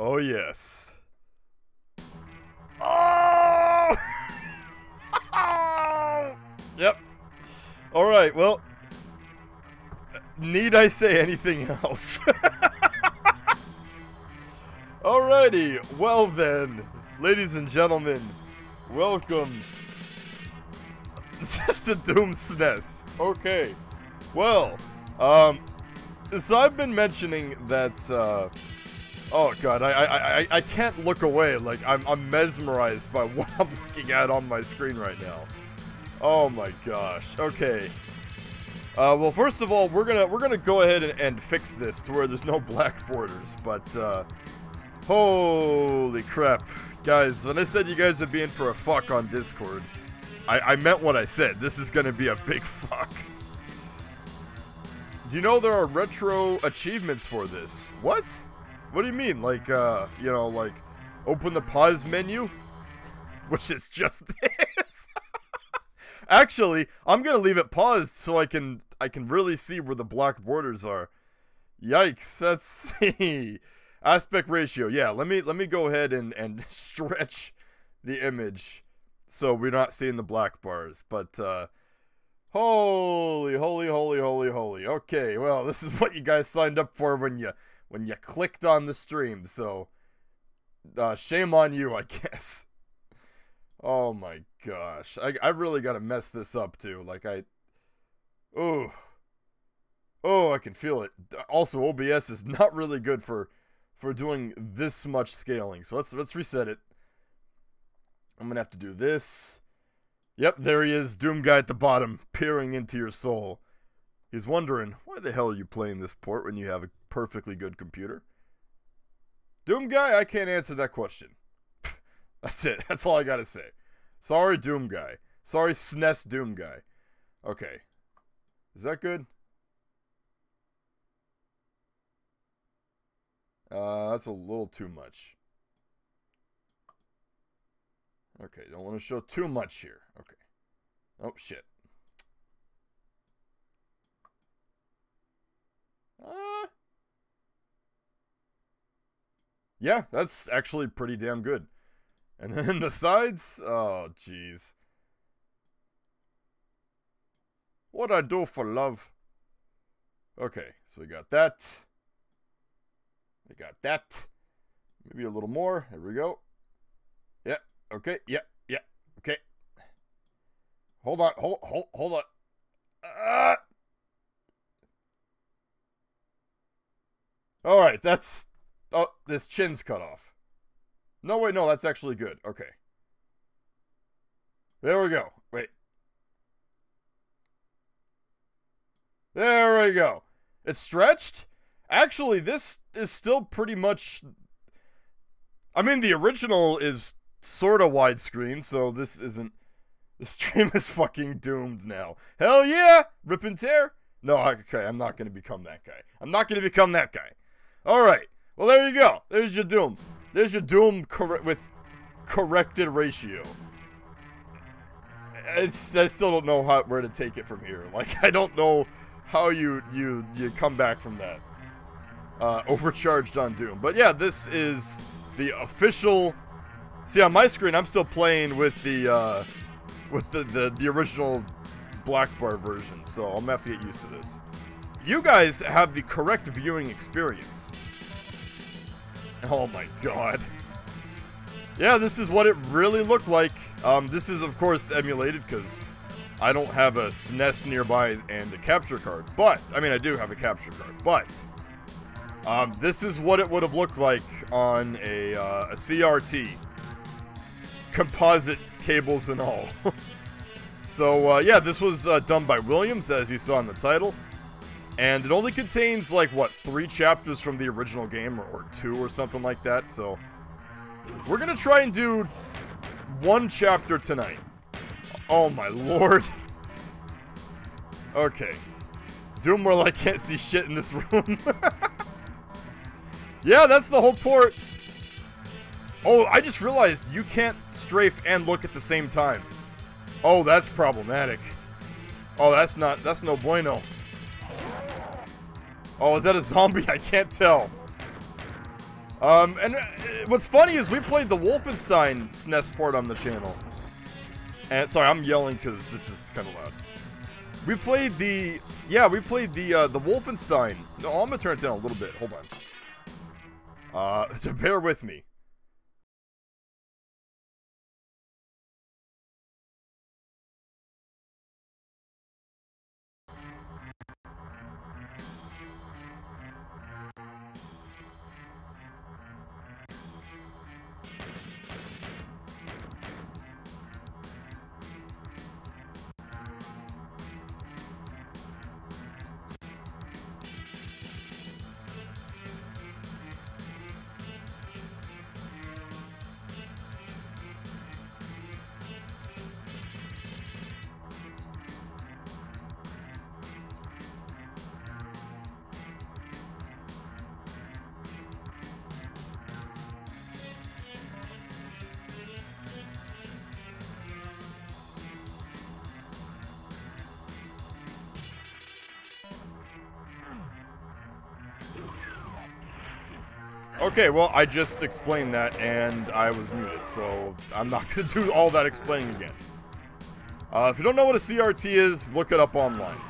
Oh, yes. Oh! Yep. Alright, well. Need I say anything else? Alrighty, well then. Ladies and gentlemen, welcome to Doom SNES. Okay. Well, so I've been mentioning that, oh god, I can't look away. Like, I'm mesmerized by what I'm looking at on my screen right now. Oh my gosh. Okay. Well, first of all, we're gonna go ahead and fix this to where there's no black borders. But holy crap, guys! When I said you guys would be in for a fuck on Discord, I meant what I said. This is gonna be a big fuck. Do you know there are retro achievements for this? What? What do you mean? Like, you know, like, open the pause menu? Which is just this. Actually, I'm gonna leave it paused so I can really see where the black borders are. Yikes, that's aspect ratio. Yeah, let me go ahead and stretch the image so we're not seeing the black bars. But holy. Okay, well, this is what you guys signed up for when you clicked on the stream. So shame on you, I guess. Oh my gosh. I really gotta mess this up too. Like oh, I can feel it. Also, OBS is not really good for doing this much scaling. So let's reset it. I'm gonna have to do this. Yep, there he is, Doom Guy at the bottom, peering into your soul. He's wondering, why the hell are you playing this port when you have a perfectly good computer? Doom Guy, I can't answer that question. That's it. That's all I gotta say. Sorry, Doom Guy. Sorry, SNES Doom Guy. Okay. Is that good? That's a little too much. Okay, don't want to show too much here. Okay. Oh, shit. Yeah, that's actually pretty damn good. And then the sides? Oh, jeez. What'd I do for love? Okay, so we got that. We got that. Maybe a little more. There we go. Yeah, okay, yeah, okay. Hold on, hold on. Alright, that's... Oh, this chin's cut off. No, wait, no, that's actually good. Okay. There we go. Wait. There we go. It's stretched? Actually, this is still pretty much... I mean, the original is sort of widescreen, so this isn't... The stream is fucking doomed now. Hell yeah! Rip and tear? No, okay, I'm not going to become that guy. I'm not going to become that guy. Alright. Well, there you go. There's your Doom. There's your Doom with corrected ratio. I still don't know where to take it from here. Like, I don't know how you come back from that. Overcharged on Doom. But yeah, this is the official... See, on my screen, I'm still playing with the original black bar version. So I'm gonna have to get used to this. You guys have the correct viewing experience. Oh my god. Yeah, this is what it really looked like. This is, of course, emulated because I don't have a SNES nearby and a capture card. But, I mean, I do have a capture card. But, this is what it would have looked like on a CRT. Composite cables and all. So, yeah, this was done by Williams, as you saw in the title. And it only contains, like, what, 3 chapters from the original game, or 2 or something like that, so... We're gonna try and do 1 chapter tonight. Oh my lord. Okay. Doom World, I can't see shit in this room. Yeah, that's the whole port. Oh, I just realized you can't strafe and look at the same time. Oh, that's problematic. Oh, that's no bueno. Oh, is that a zombie? I can't tell. And what's funny is we played the Wolfenstein SNES port on the channel. And sorry, I'm yelling because this is kind of loud. We played the Wolfenstein. No, I'm gonna turn it down a little bit. Hold on. Bear with me. Okay, well, I just explained that, and I was muted, so I'm not going to do all that explaining again. If you don't know what a CRT is, look it up online.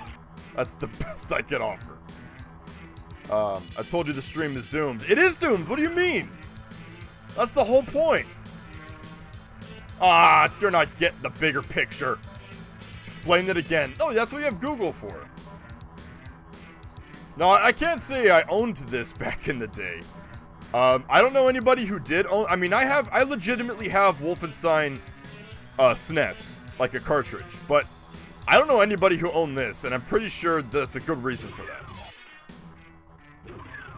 That's the best I can offer. I told you the stream is doomed. It is doomed! What do you mean? That's the whole point. Ah, you're not getting the bigger picture. Explain it again. No, that's what you have Google for. No, I can't say I owned this back in the day. I don't know anybody who did own. I mean, I legitimately have Wolfenstein SNES, like a cartridge, but I don't know anybody who owned this, and I'm pretty sure that's a good reason for that.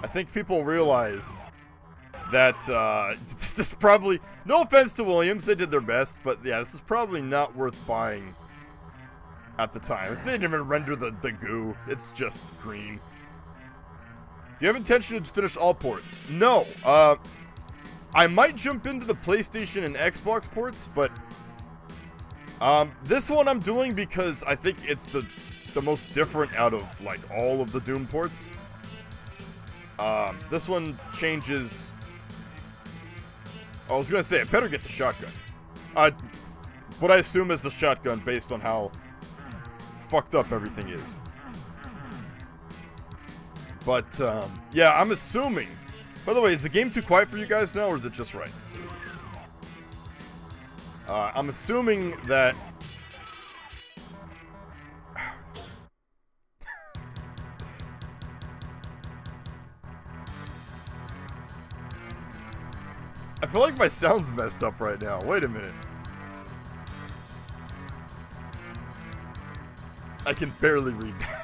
I think people realize that this probably, no offense to Williams, they did their best, but yeah, this is probably not worth buying at the time. They didn't even render the goo. It's just green. Do you have intention to finish all ports? No. I might jump into the PlayStation and Xbox ports, but this one I'm doing because I think it's the most different out of like all of the Doom ports. This one changes. I was gonna say I better get the shotgun. What I assume is the shotgun based on how fucked up everything is. But, yeah, I'm assuming. By the way, is the game too quiet for you guys now, or is it just right? I'm assuming that... I feel like my sound's messed up right now. Wait a minute. I can barely read that.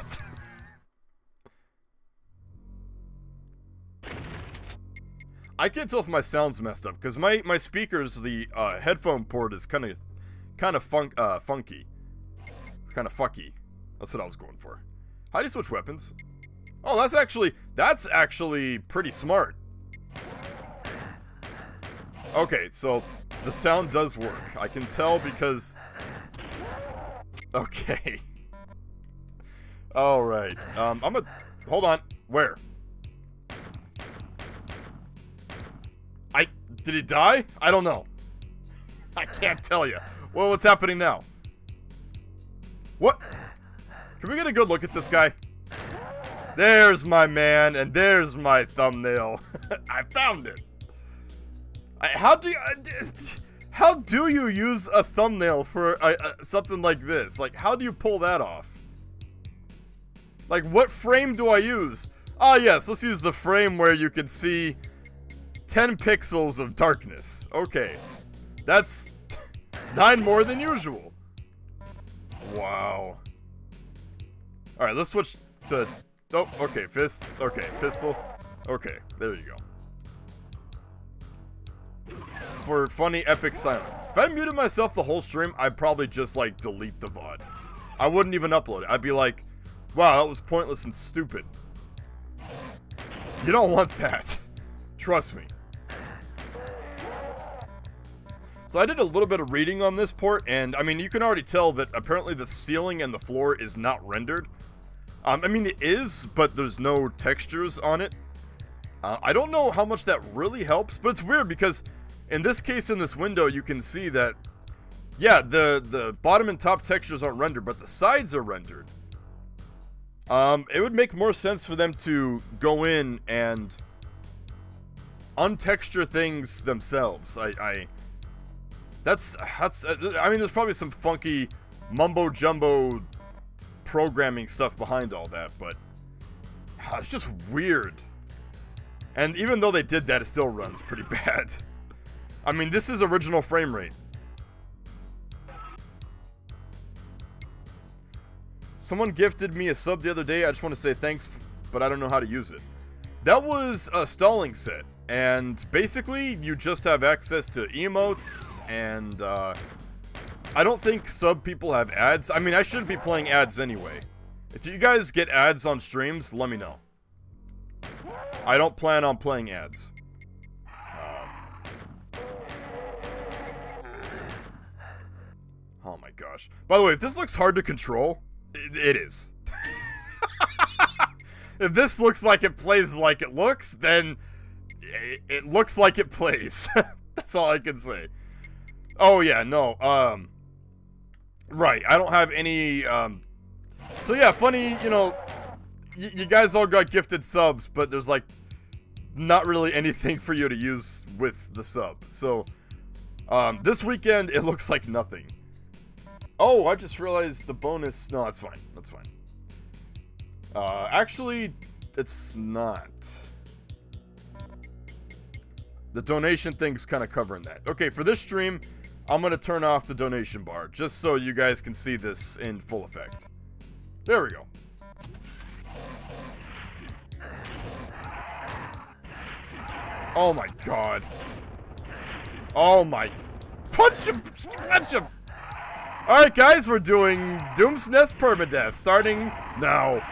I can't tell if my sound's messed up because my speakers, the headphone port is kind of funky, kind of fucky. That's what I was going for. How do you switch weapons? Oh, that's actually pretty smart. Okay, so the sound does work. I can tell because. Okay. All right. Hold on. Where? Did he die? I don't know. I can't tell you. Well, what's happening now? What? Can we get a good look at this guy? There's my man, and there's my thumbnail. I found it. How do you use a thumbnail for something like this? Like, how do you pull that off? Like, what frame do I use? Ah, yes, let's use the frame where you can see 10 pixels of darkness. Okay. That's 9 more than usual. Wow. Alright, let's switch to... Oh, okay, fist. Okay, pistol. Okay, there you go. For funny, epic silent. If I muted myself the whole stream, I'd probably just, like, delete the VOD. I wouldn't even upload it. I'd be like, wow, that was pointless and stupid. You don't want that. Trust me. So I did a little bit of reading on this port, and I mean, you can already tell that apparently the ceiling and the floor is not rendered. I mean, it is, but there's no textures on it. I don't know how much that really helps, but it's weird because in this case, in this window, you can see that, yeah, the bottom and top textures aren't rendered, but the sides are rendered. It would make more sense for them to go in and untexture things themselves. I mean, there's probably some funky mumbo jumbo programming stuff behind all that, but it's just weird. And even though they did that, it still runs pretty bad. I mean, this is original frame rate. Someone gifted me a sub the other day. I just want to say thanks, but I don't know how to use it. That was a stalling set, and basically you just have access to emotes, and I don't think sub people have ads. I mean, I shouldn't be playing ads anyway. If you guys get ads on streams, let me know. I don't plan on playing ads. Oh my gosh. By the way, if this looks hard to control, it is. If this looks like it plays like it looks, then it looks like it plays. That's all I can say. Oh yeah, no, right, I don't have any, so yeah, funny, you know, you guys all got gifted subs, but there's like not really anything for you to use with the sub. So this weekend it looks like nothing. Oh, I just realized the bonus. No, that's fine. That's fine. Actually, it's not. The donation thing's kind of covering that. Okay, for this stream, I'm going to turn off the donation bar just so you guys can see this in full effect. There we go. Oh my god. Oh my. Punch him! Punch him! Alright guys, we're doing Doom SNES Permadeath, starting now.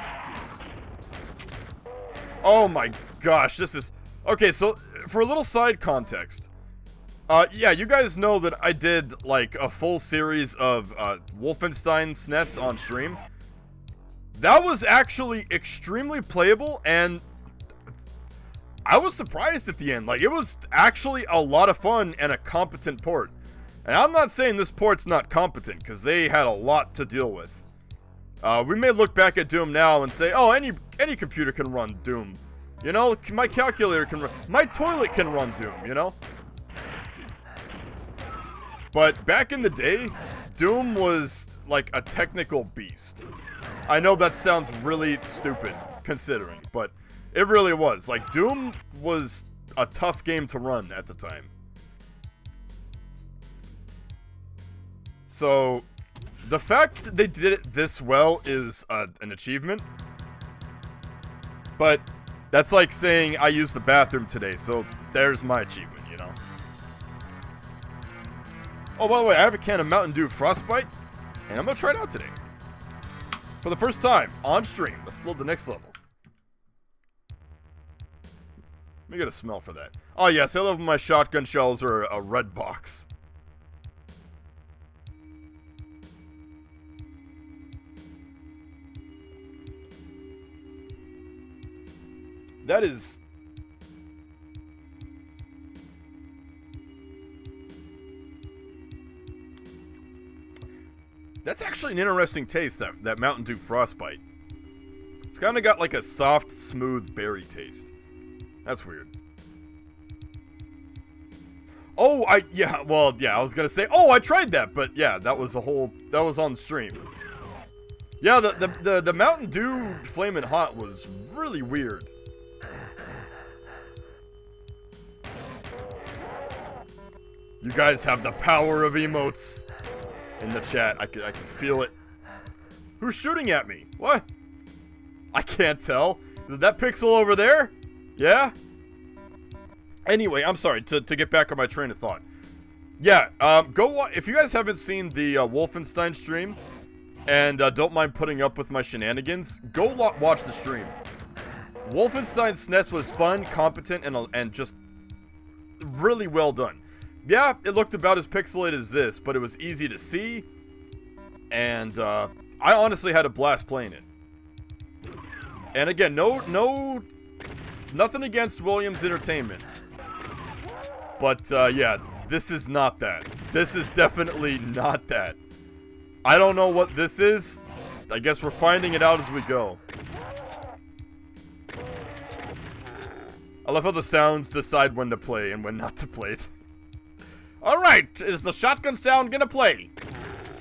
Oh my gosh, this is... Okay, so, for a little side context. Yeah, you guys know that I did, like, a full series of, Wolfenstein SNES on stream. That was actually extremely playable, and I was surprised at the end. Like, it was actually a lot of fun and a competent port. And I'm not saying this port's not competent, because they had a lot to deal with. We may look back at Doom now and say, oh, any computer can run Doom. You know, my calculator can run... My toilet can run Doom, you know? But back in the day, Doom was like a technical beast. I know that sounds really stupid, considering, but it really was. Like, Doom was a tough game to run at the time. So, the fact they did it this well is an achievement. But that's like saying I used the bathroom today, so there's my achievement, you know? Oh, by the way, I have a can of Mountain Dew Frostbite, and I'm gonna try it out today. For the first time, on stream. Let's load the next level. Let me get a smell for that. Oh yes, I love when my shotgun shells are a red box. That is... That's actually an interesting taste, that Mountain Dew Frostbite. It's kind of got like a soft, smooth berry taste. That's weird. Oh, I was gonna say, oh, I tried that, but yeah, that was on stream. Yeah, the Mountain Dew Flamin' Hot was really weird. You guys have the power of emotes. In the chat, I can feel it. Who's shooting at me? What? I can't tell. Is that pixel over there? Yeah? Anyway, I'm sorry, to get back on my train of thought. Yeah, if you guys haven't seen the Wolfenstein stream, and don't mind putting up with my shenanigans, go watch the stream. Wolfenstein SNES was fun, competent, and just really well done. Yeah, it looked about as pixelated as this, but it was easy to see, and I honestly had a blast playing it. And again, no Nothing against Williams Entertainment. But, yeah, this is not that. This is definitely not that. I don't know what this is. I guess we're finding it out as we go. I love how the sounds decide when to play and when not to play it. Alright, is the shotgun sound gonna play?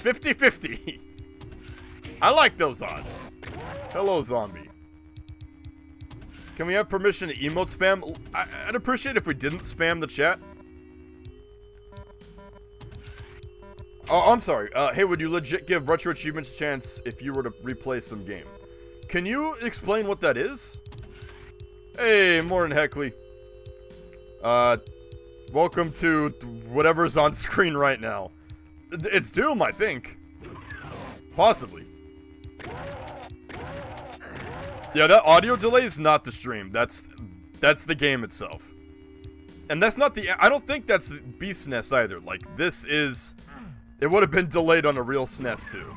50-50. I like those odds. Hello, zombie. Can we have permission to emote spam? I'd appreciate if we didn't spam the chat. Oh, I'm sorry. Hey, would you legit give Retro Achievements a chance if you were to replay some game? Can you explain what that is? Hey, morning, Heckley. Welcome to whatever's on screen right now. It's Doom, I think. Possibly. Yeah, that audio delay is not the stream. That's the game itself. And that's not the... I don't think that's Beast SNES either. Like, this is... It would have been delayed on a real SNES, too.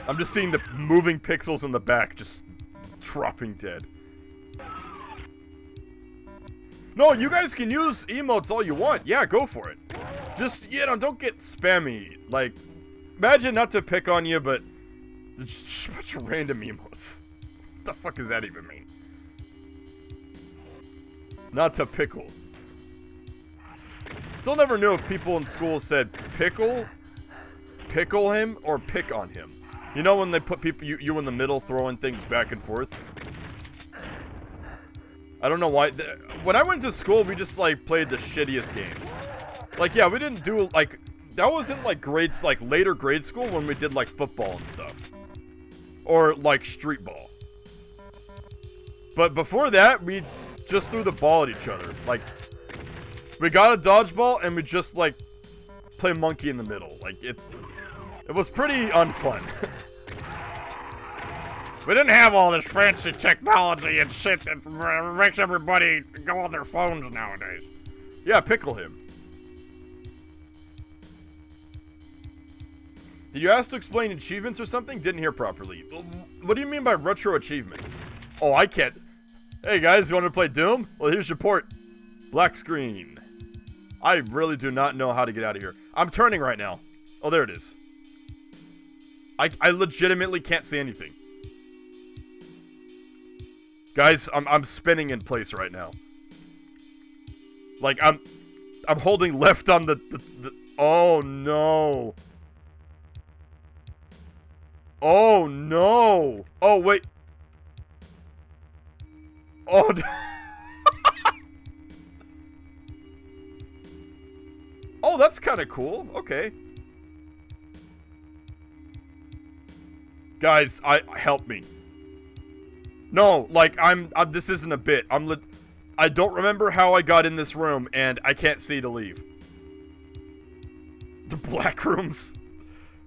I'm just seeing the moving pixels in the back just dropping dead. No, you guys can use emotes all you want. Yeah, go for it. Just, you know, don't get spammy. Like, imagine not to pick on you, but just a bunch of random emotes. What the fuck does that even mean? Not to pickle. Still never knew if people in school said pickle him, or pick on him. You know when they put people you in the middle throwing things back and forth? I don't know why. When I went to school, we just like played the shittiest games. Like, yeah, we didn't do like that wasn't like grades like later grade school when we did like football and stuff. Or like street ball. But before that, we just threw the ball at each other. Like, we got a dodgeball and we just like play monkey in the middle. Like it was pretty unfun. We didn't have all this fancy technology and shit that makes everybody go on their phones nowadays. Yeah, pickle him. Did you ask to explain achievements or something? Didn't hear properly. What do you mean by retro achievements? Oh, I can't. Hey guys, you want to play Doom? Well, here's your port. Black screen. I really do not know how to get out of here. I'm turning right now. Oh, there it is. I legitimately can't see anything. Guys, I'm spinning in place right now. Like, I'm holding left on the oh no. Oh no. Oh wait. Oh. Oh, that's kind of cool. Okay. Guys, help me. No, like this isn't a bit. I don't remember how I got in this room and I can't see to leave. The black rooms.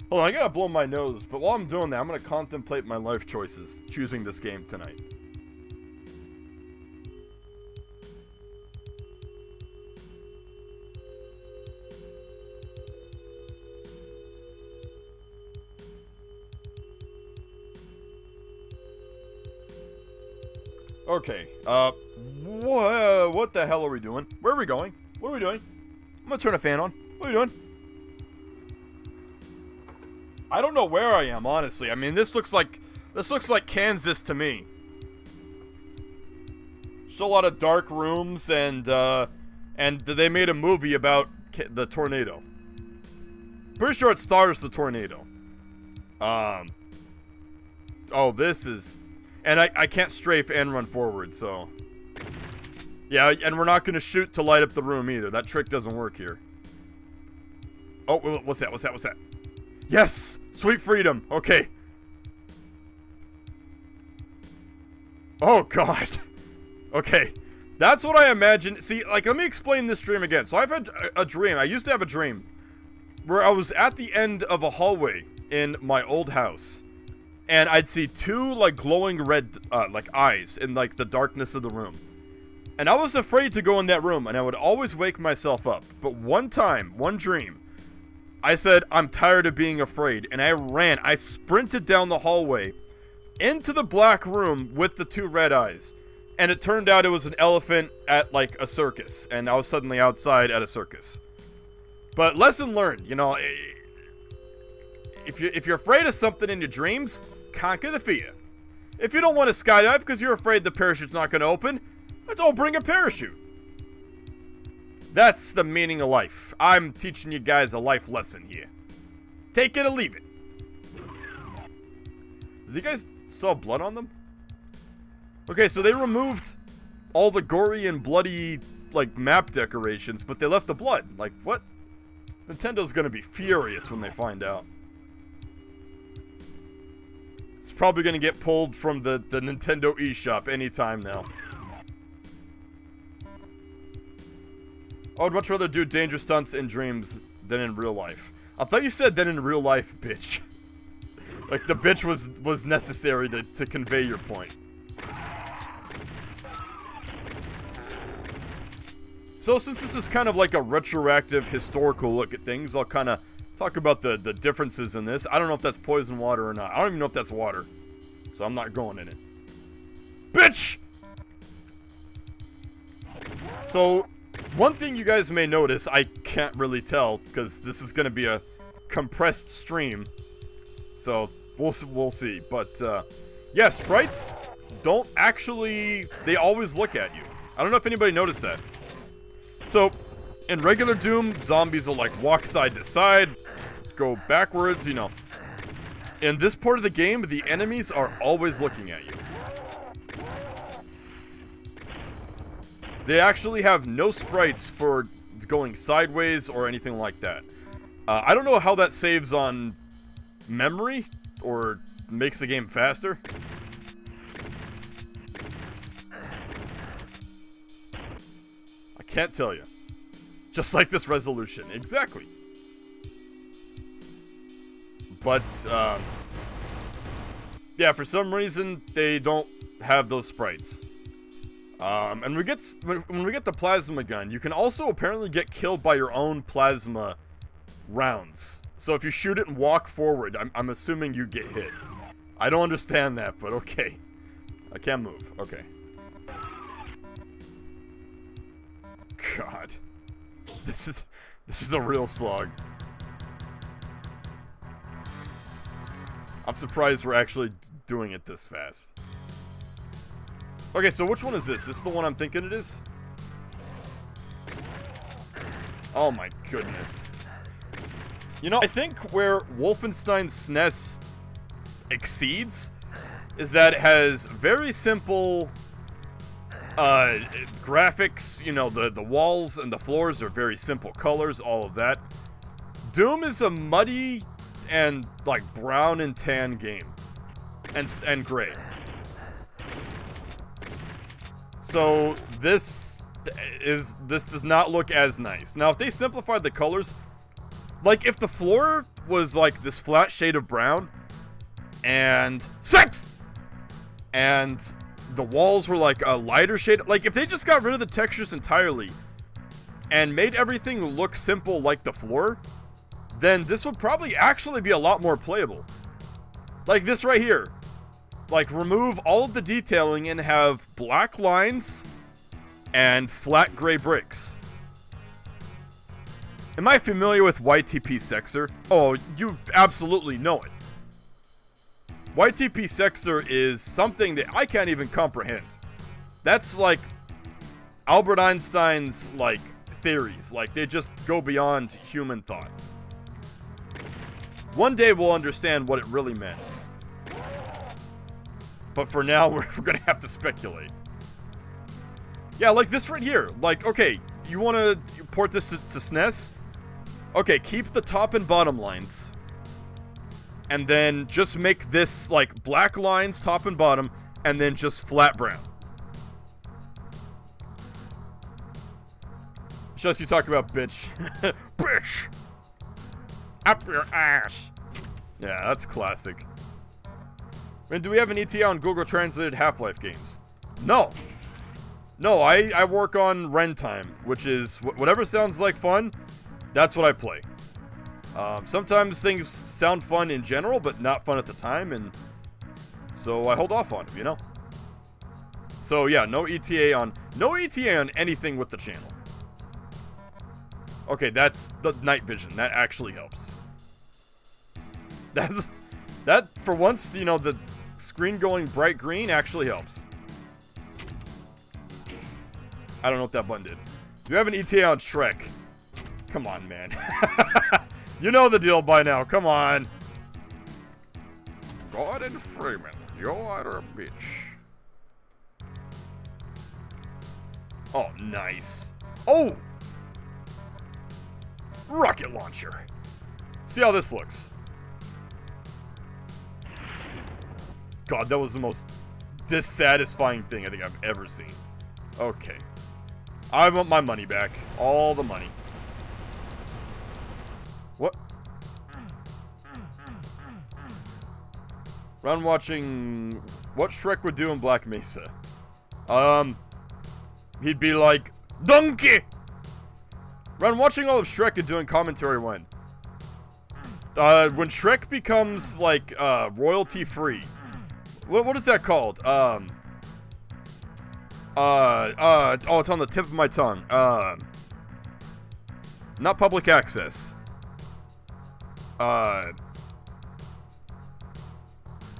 Hold on, I gotta blow my nose, but while I'm doing that, I'm gonna contemplate my life choices choosing this game tonight. Okay, what the hell are we doing? Where are we going? What are we doing? I'm gonna turn a fan on. What are we doing? I don't know where I am, honestly. I mean, this looks like Kansas to me. Just a lot of dark rooms, and they made a movie about the tornado. Pretty sure it stars the tornado. Oh, this is... And I can't strafe and run forward, so... Yeah, and we're not going to shoot to light up the room either. That trick doesn't work here. Oh, what's that? What's that? What's that? Yes! Sweet freedom. Okay. Oh, God. Okay. That's what I imagine. See, like, let me explain this dream again. So I've had a dream. I used to have a dream where I was at the end of a hallway in my old house. And I'd see two, like, glowing red, like, eyes in, like, the darkness of the room. And I was afraid to go in that room, and I would always wake myself up. But one time, one dream, I said, I'm tired of being afraid. And I sprinted down the hallway into the black room with the 2 red eyes. And it turned out it was an elephant at, like, a circus. And I was suddenly outside at a circus. But lesson learned, you know, if you're afraid of something in your dreams, conquer the fear. If you don't want to skydive because you're afraid the parachute's not going to open, don't bring a parachute. That's the meaning of life. I'm teaching you guys a life lesson here. Take it or leave it. Did you guys saw blood on them? Okay, so they removed all the gory and bloody, like, map decorations, but they left the blood. Like, what? Nintendo's gonna be furious when they find out. It's probably gonna get pulled from the Nintendo eShop anytime now. I would much rather do dangerous stunts in dreams than in real life. I thought you said than in real life, bitch. Like, the bitch was necessary to convey your point. So, since this is kind of like a retroactive historical look at things, I'll kind of talk about the differences in this. I don't know if that's poison water or not. I don't even know if that's water. So, I'm not going in it. Bitch! So, one thing you guys may notice, I can't really tell, because this is going to be a compressed stream. So, we'll see. But, yeah, sprites don't actually... They always look at you. I don't know if anybody noticed that. So, in regular Doom, zombies will, like, walk side to side, go backwards, you know. In this part of the game, the enemies are always looking at you. They actually have no sprites for going sideways or anything like that. I don't know how that saves on memory or makes the game faster. Can't tell you. Just like this resolution. Exactly. But, yeah, for some reason, they don't have those sprites. And when we get the plasma gun, you can also apparently get killed by your own plasma rounds. So if you shoot it and walk forward, I'm assuming you get hit. I don't understand that, but okay. I can't move. Okay. God, this is a real slog. I'm surprised we're actually doing it this fast. Okay, so which one is this? This is the one I'm thinking it is? Oh my goodness. You know, I think where Wolfenstein's SNES exceeds is that it has very simple graphics. You know, the walls and the floors are very simple colors, all of that. Doom is a muddy and like brown and tan game, and gray. So this does not look as nice. Now if they simplified the colors, like if the floor was like this flat shade of brown and sex, and the walls were like a lighter shade, like if they just got rid of the textures entirely and made everything look simple like the floor, then this would probably actually be a lot more playable. Like this right here. Like remove all of the detailing and have black lines and flat gray bricks. Am I familiar with YTP Sexer? Oh, you absolutely know it. YTP Sexer is something that I can't even comprehend. That's like Albert Einstein's like theories. Like they just go beyond human thought. One day we'll understand what it really meant. But for now, we're gonna have to speculate. Yeah, like this right here. Like, okay, you want to port this to SNES? Okay, keep the top and bottom lines. And then just make this, like, black lines, top and bottom, and then just flat brown. Just you talk about bitch. Bitch! Up your ass! Yeah, that's classic. And do we have an ETA on Google Translated Half-Life games? No. No, I work on Runtime, which is whatever sounds like fun, that's what I play. Sometimes things sound fun in general, but not fun at the time, and So I hold off on them, you know? So yeah, no ETA on anything with the channel. Okay, that's the night vision. That actually helps. That for once, you know, the screen going bright green actually helps. I don't know what that button did. Do you have an ETA on Shrek? Come on, man. You know the deal by now. Come on. Gordon Freeman, you're a bitch. Oh, nice. Oh! Rocket launcher. See how this looks. God, that was the most dissatisfying thing I think I've ever seen. Okay. I want my money back. All the money. What? Run watching what Shrek would do in Black Mesa. He'd be like, Donkey! Run watching all of Shrek and doing commentary when Shrek becomes, like, royalty free. What is that called? Oh, it's on the tip of my tongue. Not public access.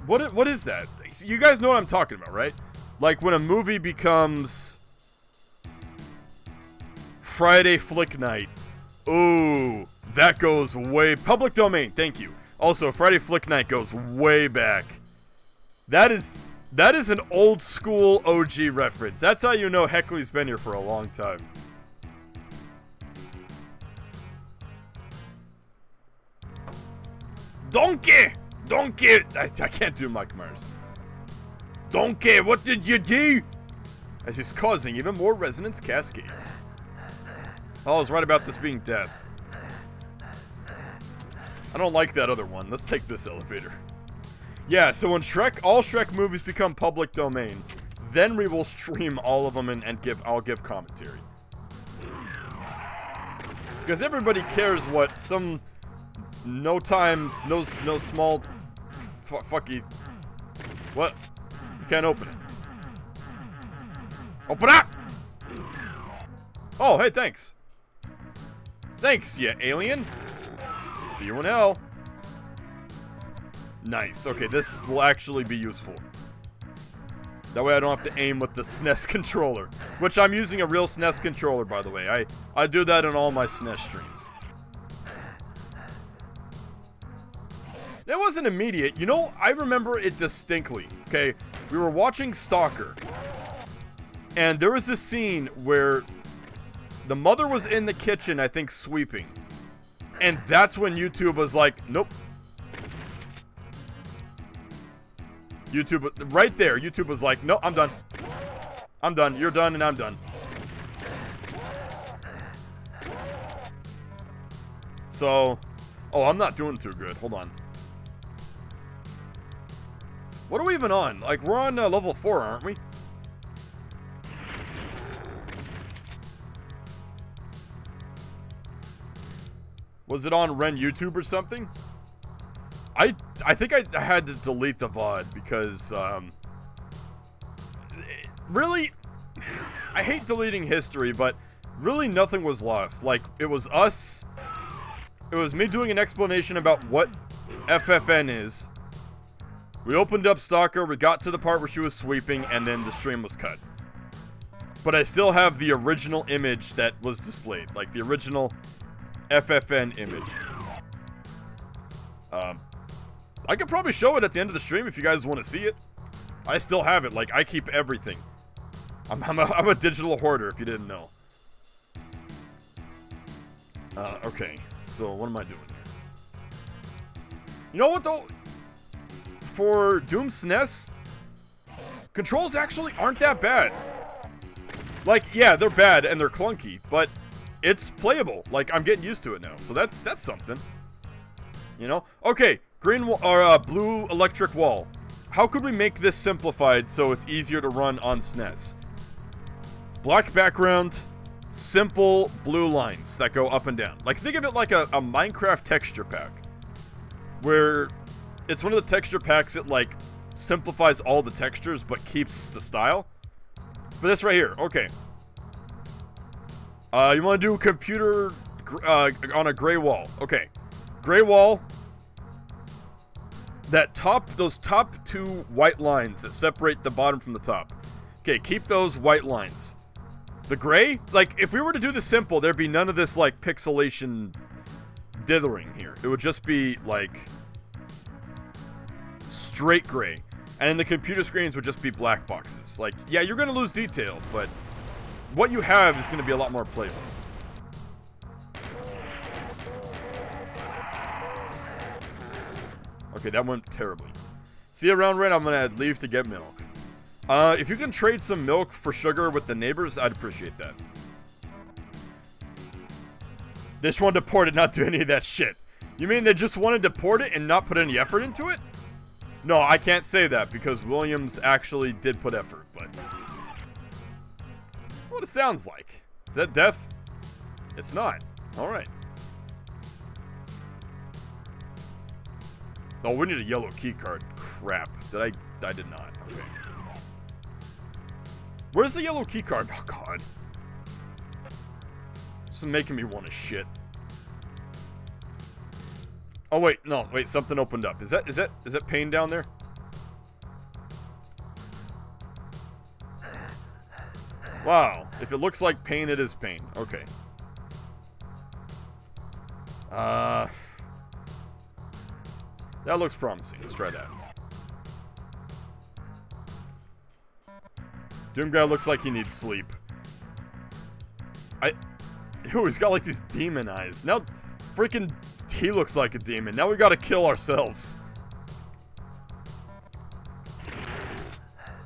What is that? You guys know what I'm talking about, right? Like when a movie becomes Friday Flick Night. Ooh, that goes way public domain. Thank you. Also, Friday Flick Night goes way back. That is an old school OG reference. That's how you know Heckley's been here for a long time. Donkey! Donkey! I can't do Mike Myers. Donkey, what did you do? As he's causing even more resonance cascades. Oh, I was right about this being death. I don't like that other one. Let's take this elevator. Yeah, so when all Shrek movies become public domain, then we will stream all of them and I'll give commentary. Because everybody cares what some no small fucky. What? You can't open it. Open up! Oh, hey, thanks. Thanks, you alien. See you in hell. Nice. Okay, this will actually be useful. That way I don't have to aim with the SNES controller. Which I'm using a real SNES controller, by the way. I do that in all my SNES streams. It wasn't immediate. You know, I remember it distinctly. Okay, we were watching Stalker. And there was this scene where the mother was in the kitchen, I think, sweeping. And that's when YouTube was like, nope. YouTube, right there, YouTube was like, no, I'm done. I'm done. You're done, and I'm done. So, oh, I'm not doing too good. Hold on. What are we even on? Like, we're on level 4, aren't we? Was it on Ren YouTube or something? I think I had to delete the VOD because, really, I hate deleting history, but really nothing was lost. Like, it was us, it was me doing an explanation about what FFN is. We opened up Stalker, we got to the part where she was sweeping, and then the stream was cut. But I still have the original image that was displayed, like the original FFN image. I could probably show it at the end of the stream if you guys want to see it. I still have it. Like, I keep everything. I'm a digital hoarder, if you didn't know. Okay. So, what am I doing here? You know what, though? For Doom SNES, controls actually aren't that bad. Like, yeah, they're bad and they're clunky, but it's playable. Like, I'm getting used to it now. So, that's something. You know? Okay. Green or blue electric wall. How could we make this simplified so it's easier to run on SNES? Black background, simple blue lines that go up and down. Like, think of it like a Minecraft texture pack. Where it's one of the texture packs that, like, simplifies all the textures but keeps the style. For this right here, okay. You want to do computer on a gray wall. Okay. Gray wall. Those top 2 white lines that separate the bottom from the top. Okay, keep those white lines. The gray, like, if we were to do the simple, there'd be none of this, like, pixelation dithering here. It would just be, like, straight gray. And then the computer screens would just be black boxes. Like, yeah, you're gonna lose detail, but what you have is gonna be a lot more playable. Okay, that went terribly. See around red, I'm gonna leave to get milk. If you can trade some milk for sugar with the neighbors, I'd appreciate that. They just wanted to port it, not do any of that shit. You mean they just wanted to port it and not put any effort into it? No, I can't say that because Williams actually did put effort, but... what it sounds like. Is that death? It's not. Alright. Oh, we need a yellow key card. Crap. I did not. Okay. Where's the yellow key card? Oh, God. This is making me want to shit. Oh, wait. No, wait. Something opened up. Is that pain down there? Wow. If it looks like pain, it is pain. Okay. That looks promising. Let's try that. Doom guy looks like he needs sleep. Ew, he's got like these demon eyes. Now, freaking, he looks like a demon. Now we gotta kill ourselves.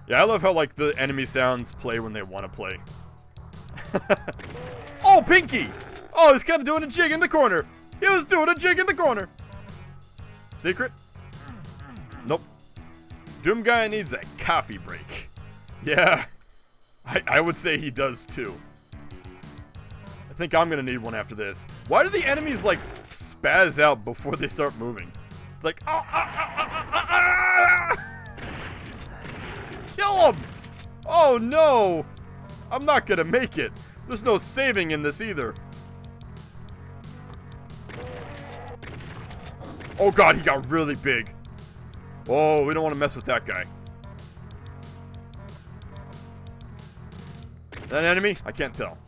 Yeah, I love how like the enemy sounds play when they want to play. Oh, Pinky! Oh, he's kind of doing a jig in the corner. He was doing a jig in the corner. Secret? Nope. Doom guy needs a coffee break. Yeah, I would say he does too. I think I'm gonna need one after this. Why do the enemies like spaz out before they start moving? It's like, kill him! Oh no! I'm not gonna make it. There's no saving in this either. Oh god, he got really big. Oh, we don't want to mess with that guy. That enemy? I can't tell.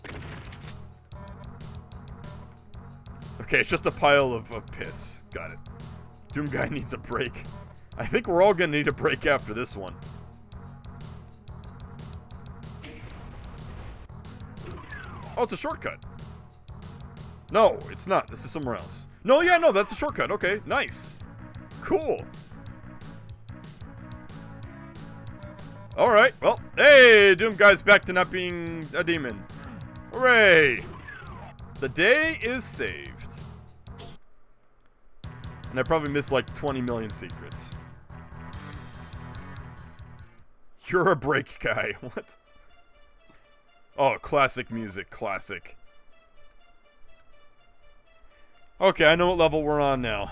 Okay, it's just a pile of piss. Got it. Doom guy needs a break. I think we're all gonna need a break after this one. Oh, it's a shortcut. No, it's not. This is somewhere else. No, yeah, no, that's a shortcut. Okay, nice. Cool. Alright, well, hey, Doom guy's back to not being a demon. Hooray! The day is saved. And I probably missed like 20 million secrets. You're a break guy. What? Oh, classic music. Classic. Okay, I know what level we're on now.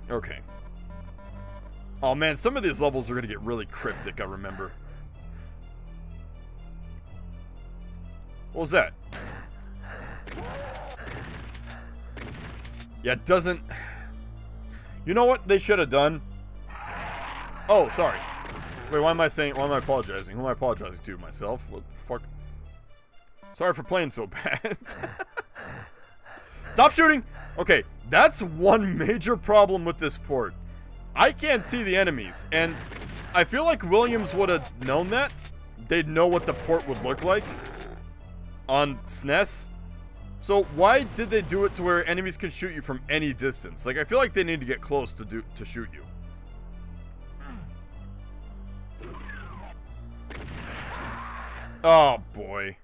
Okay. Oh man, some of these levels are gonna get really cryptic, I remember. What was that? Yeah, it doesn't... You know what they should have done? Oh, sorry. Wait, why am I apologizing? Who am I apologizing to? Myself? What the fuck? Sorry for playing so bad. Stop shooting! Okay, that's one major problem with this port. I can't see the enemies, and I feel like Williams would have known that. They'd know what the port would look like on SNES. So why did they do it to where enemies can shoot you from any distance? Like, I feel like they need to get close to shoot you. Oh boy.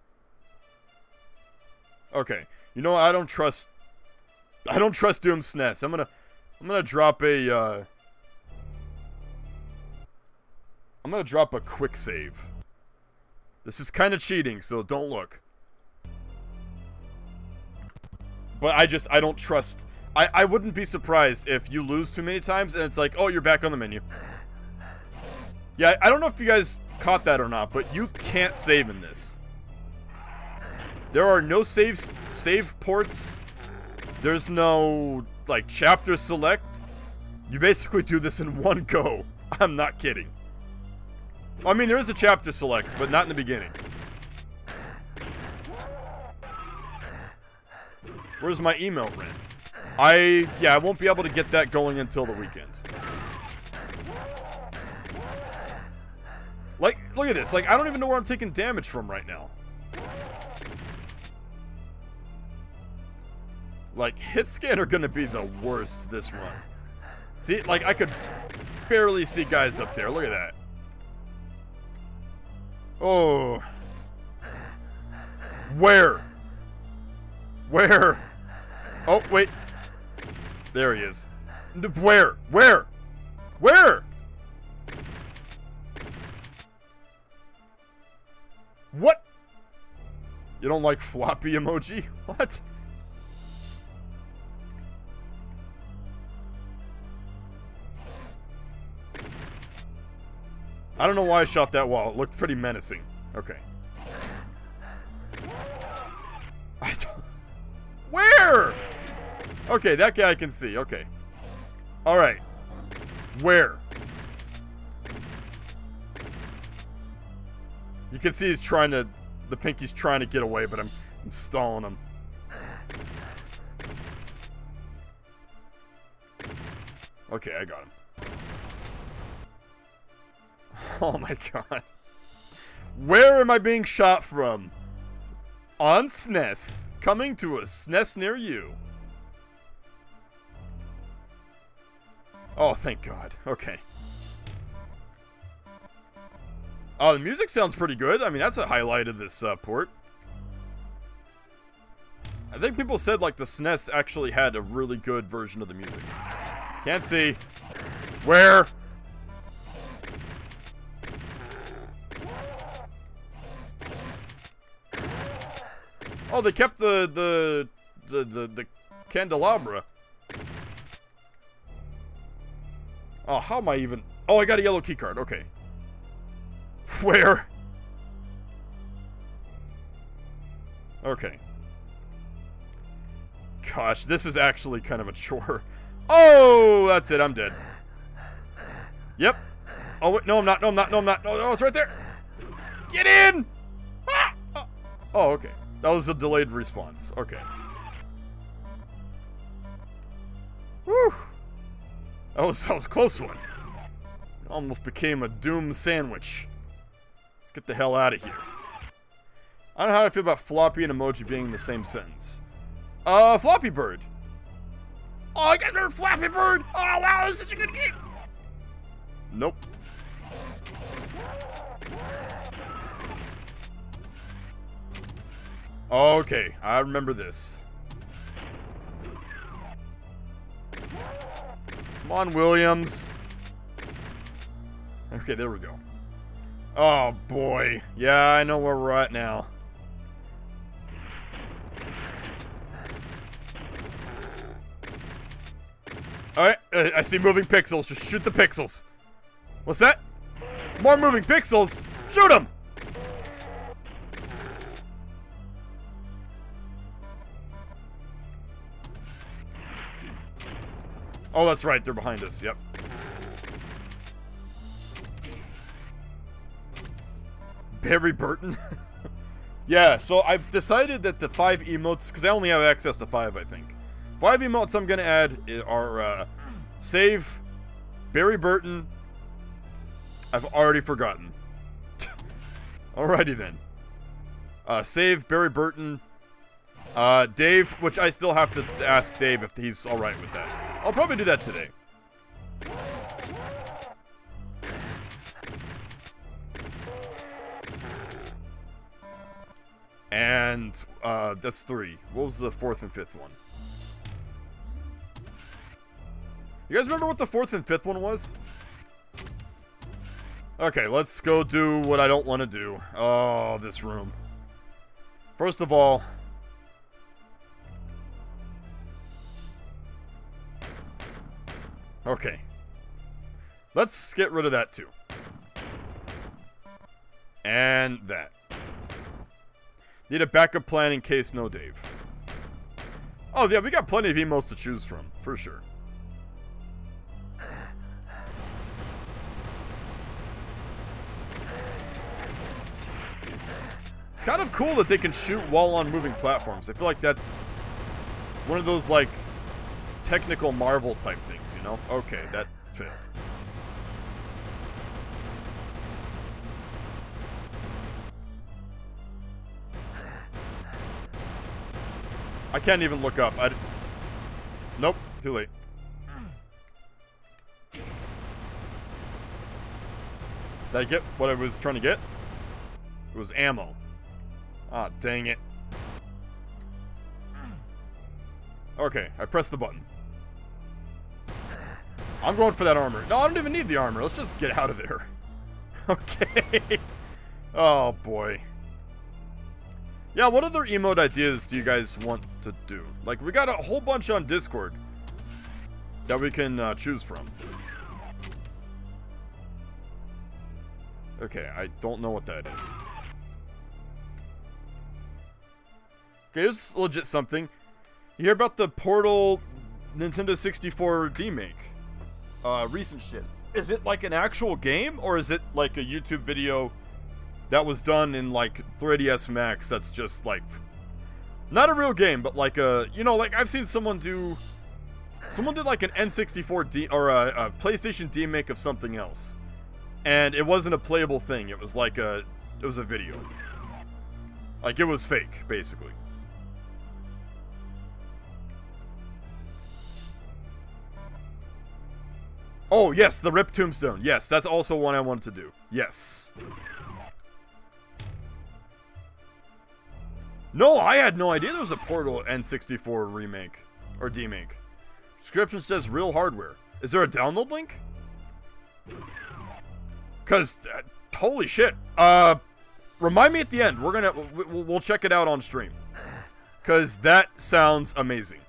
Okay, you know what? I don't trust Doom SNES. I'm gonna drop a I'm gonna drop a quick save. This is kind of cheating, so don't look. But I don't trust... I wouldn't be surprised if you lose too many times and it's like, oh, you're back on the menu. Yeah, I don't know if you guys caught that or not, but you can't save in this. There are no save ports. There's no, like, chapter select. You basically do this in one go. I'm not kidding. I mean, there is a chapter select, but not in the beginning. Where's my emote rent? I won't be able to get that going until the weekend. Like, look at this. Like, I don't even know where I'm taking damage from right now. Like, hit scan are gonna be the worst this run. See, like, I could barely see guys up there. Look at that. Oh. Where? Where? Oh, wait. There he is. Where? Where? Where? What? You don't like floppy emoji? What? I don't know why I shot that wall. It looked pretty menacing. Okay. I don't... Where? Okay, that guy I can see. Okay. Alright. Where? You can see he's trying to... The pinky's trying to get away, but I'm stalling him. Okay, I got him. Oh my god. Where am I being shot from? On SNES. Coming to a SNES near you. Oh, thank god. Okay. Oh, the music sounds pretty good. I mean, that's a highlight of this port. I think people said, like, the SNES actually had a really good version of the music. Can't see. Where? Oh, they kept the candelabra. Oh, how am I even... Oh, I got a yellow keycard. Okay. Where? Okay. Gosh, this is actually kind of a chore. Oh, that's it. I'm dead. Yep. Oh, wait. No, I'm not. No, I'm not. No, I'm not. No, it's right there. Get in! Ah! Oh, okay. That was a delayed response. Okay. Whew. That was a close one. Almost became a doom sandwich. Let's get the hell out of here. I don't know how I feel about floppy and emoji being in the same sentence. Floppy Bird. Oh, you guys remember Flappy Bird? Oh, wow, this is such a good game. Nope. Okay, I remember this. Come on, Williams. Okay, there we go. Oh, boy. Yeah, I know where we're at now. Alright, I see moving pixels. Just shoot the pixels. What's that? More moving pixels? Shoot them! Oh, that's right. They're behind us. Yep. Barry Burton? Yeah, so I've decided that the 5 emotes, because I only have access to 5, I think. 5 emotes I'm going to add are save, Barry Burton. I've already forgotten. Alrighty then. Save, Barry Burton. Dave, which I still have to ask Dave if he's alright with that. I'll probably do that today. And, that's 3. What was the 4th and 5th one? You guys remember what the 4th and 5th one was? Okay, let's go do what I don't want to do. Oh, this room. First of all... Okay. Let's get rid of that too. And that. Need a backup plan in case no Dave. Oh yeah, we got plenty of emotes to choose from, for sure. It's kind of cool that they can shoot while on moving platforms. I feel like that's one of those, like, technical Marvel type things, you know? Okay, that failed. I can't even look up. Nope, too late. Did I get what I was trying to get? It was ammo. Ah, dang it. Okay, I pressed the button. I'm going for that armor. No, I don't even need the armor. Let's just get out of there. Okay. Oh, boy. Yeah, what other emote ideas do you guys want to do? Like, we got a whole bunch on Discord that we can choose from. Okay, I don't know what that is. Okay, here's legit something. You hear about the Portal Nintendo 64 Demake? Recent shit. Is it like an actual game, or is it like a YouTube video that was done in like 3DS Max that's just like... Not a real game, but like a... You know, like I've seen someone do... Someone did like an N64 or a PlayStation Demake of something else. And it wasn't a playable thing. It was like a... It was a video. Like it was fake, basically. Oh, yes, the Rip Tombstone. Yes, that's also one I wanted to do. Yes. No, I had no idea there was a Portal N64 remake. Or demake. Description says real hardware. Is there a download link? Because, holy shit. Remind me at the end. We're gonna... We'll check it out on stream. Because that sounds amazing.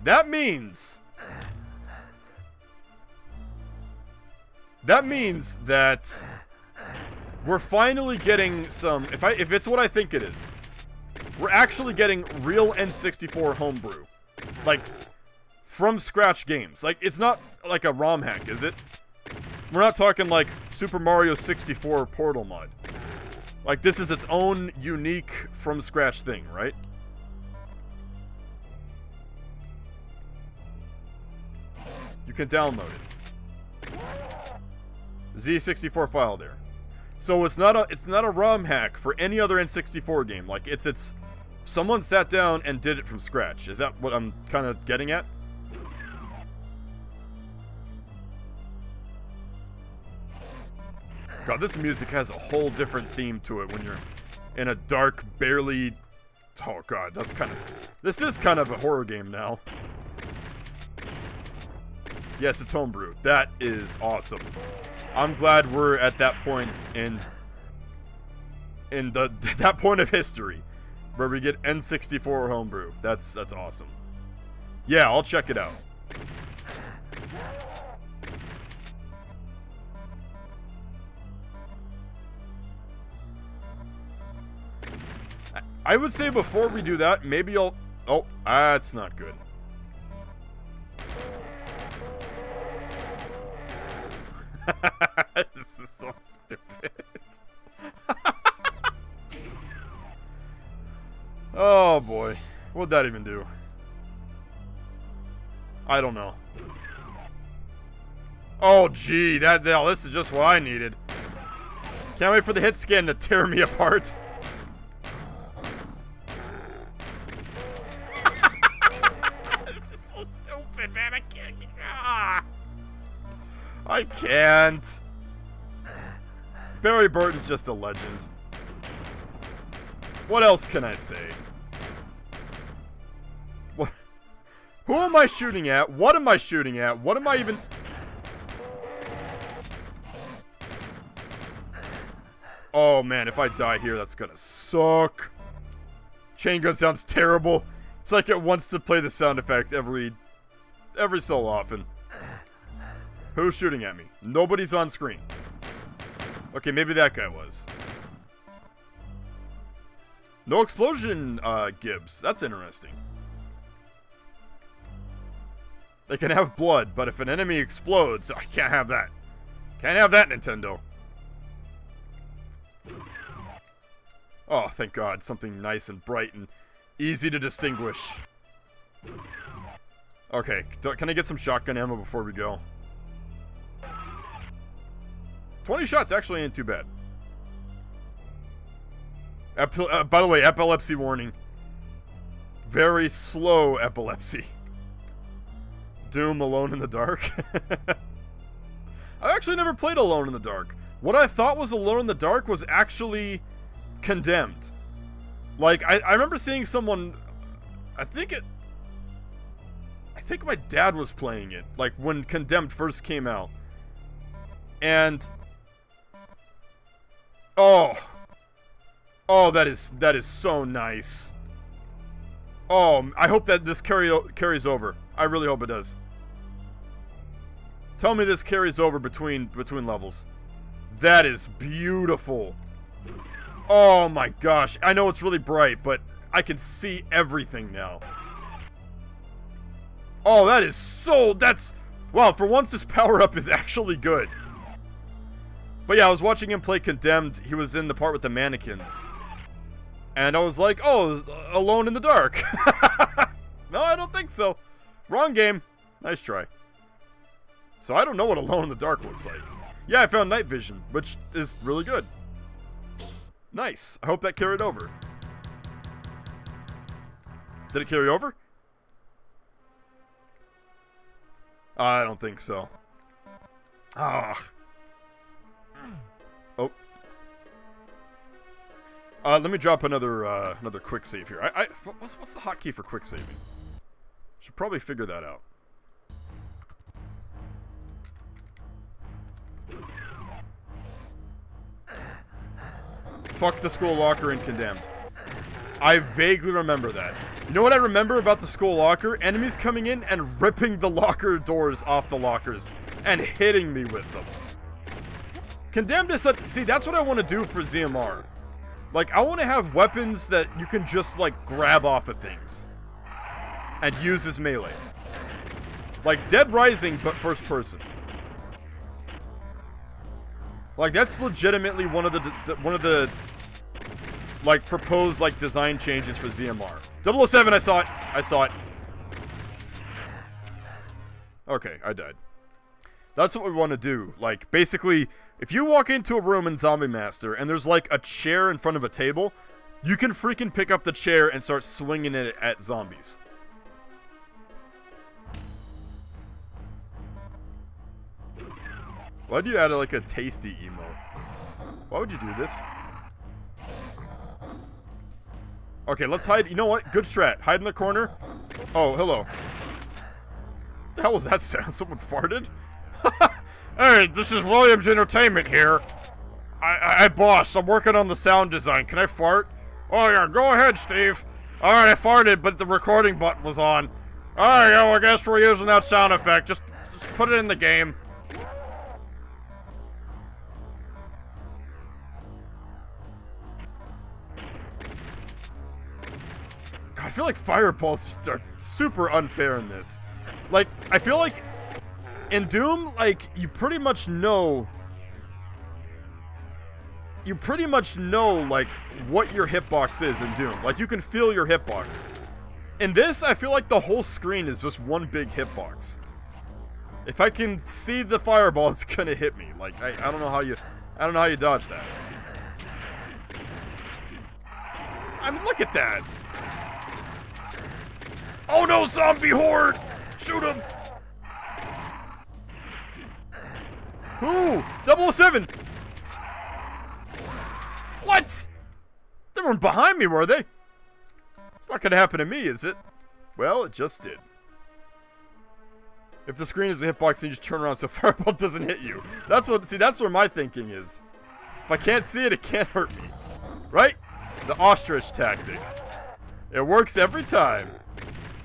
That means... That means that we're finally getting some, if it's what I think it is, we're actually getting real N64 homebrew. Like, from scratch games. Like, it's not like a ROM hack, is it? We're not talking like Super Mario 64 Portal mod. Like, this is its own unique from scratch thing, right? You can download it. Z64 file there. So it's not a ROM hack for any other N64 game. Like it's someone sat down and did it from scratch. Is that what I'm kind of getting at? God, this music has a whole different theme to it when you're in a dark, barely... Oh god, that's kind of... This is kind of a horror game now. Yes, it's homebrew. That is awesome. I'm glad we're at that point in that point of history where we get N64 homebrew. That's awesome. Yeah, I'll check it out. I would say before we do that, maybe I'll... Oh, that's not good. This is so stupid. Oh boy. What'd that even do? I don't know. Oh gee, this is just what I needed. Can't wait for the hit scan to tear me apart. This is so stupid, man. I can't. I can't. Barry Burton's just a legend. What else can I say? What? Who am I shooting at? What am I shooting at? What am I even... Oh man, if I die here, that's gonna suck. Chain gun sounds terrible. It's like it wants to play the sound effect every so often. Who's shooting at me? Nobody's on screen. Okay, maybe that guy was. No explosion, Gibbs. That's interesting. They can have blood, but if an enemy explodes, I can't have that. Can't have that, Nintendo. Oh, thank God. Something nice and bright and easy to distinguish. Okay, can I get some shotgun ammo before we go? 20 shots actually ain't too bad. By the way, epilepsy warning. Very slow epilepsy. Doom Alone in the Dark. I've actually never played Alone in the Dark. What I thought was Alone in the Dark was actually Condemned. Like, I remember seeing someone... I think my dad was playing it, like, when Condemned first came out. And... Oh, that is so nice. Oh, I hope that this carries over. I really hope it does. Tell me this carries over between levels. That is beautiful. Oh my gosh. I know it's really bright, but I can see everything now. Oh, that is so... Wow, for once this power-up is actually good. But yeah, I was watching him play Condemned. He was in the part with the mannequins. And I was like, oh, Alone in the Dark. No, I don't think so. Wrong game. Nice try. So I don't know what Alone in the Dark looks like. Yeah, I found night vision, which is really good. Nice. I hope that carried over. Did it carry over? I don't think so. Ah. Oh. Let me drop another quick save here. What's the hotkey for quick saving? Should probably figure that out. Fuck the school locker and Condemned. I vaguely remember that. You know what I remember about the school locker? Enemies coming in and ripping the locker doors off the lockers and hitting me with them. Condemned is such... See, that's what I want to do for ZMR. Like, I want to have weapons that you can just, like, grab off of things and use as melee. Like Dead Rising, but first person. Like, that's legitimately one of the like, proposed, like, design changes for ZMR. 007, I saw it. I saw it. Okay, I died. That's what we want to do. Like, basically, if you walk into a room in Zombie Master and there's, like, a chair in front of a table, you can freaking pick up the chair and start swinging it at zombies. Why'd you add, like, a tasty emote? Why would you do this? Okay, let's hide. You know what? Good strat. Hide in the corner. Oh, hello. What the hell was that sound? Someone farted? Hey, this is Williams Entertainment here. I boss. I'm working on the sound design. Can I fart? Oh, yeah. Go ahead, Steve. Alright, I farted, but the recording button was on. Alright, well, I guess we're using that sound effect. Just put it in the game. God, I feel like fireballs just are super unfair in this. Like, I feel like in Doom, like, you pretty much know, like, what your hitbox is in Doom. Like, you can feel your hitbox. In this, I feel like the whole screen is just one big hitbox. If I can see the fireball, it's gonna hit me. Like, I don't know how you dodge that. I mean, look at that. Oh no, zombie horde! Shoot him! Who? 007! What? They weren't behind me, were they? It's not gonna happen to me, is it? Well, it just did. If the screen is a hitbox, then you just turn around so fireball doesn't hit you. That's what. See, that's where my thinking is. If I can't see it, it can't hurt me. Right? The ostrich tactic. It works every time.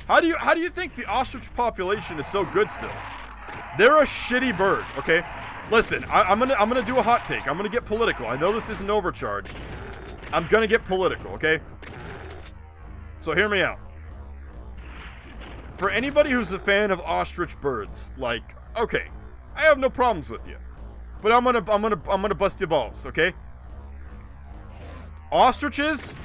How do you think the ostrich population is so good still? They're a shitty bird, okay? Listen, I'm gonna do a hot take. I'm gonna get political. I know this isn't overcharged. I'm gonna get political, okay? So hear me out. For anybody who's a fan of ostrich birds, like, okay, I have no problems with you. But I'm gonna bust your balls, okay? Ostriches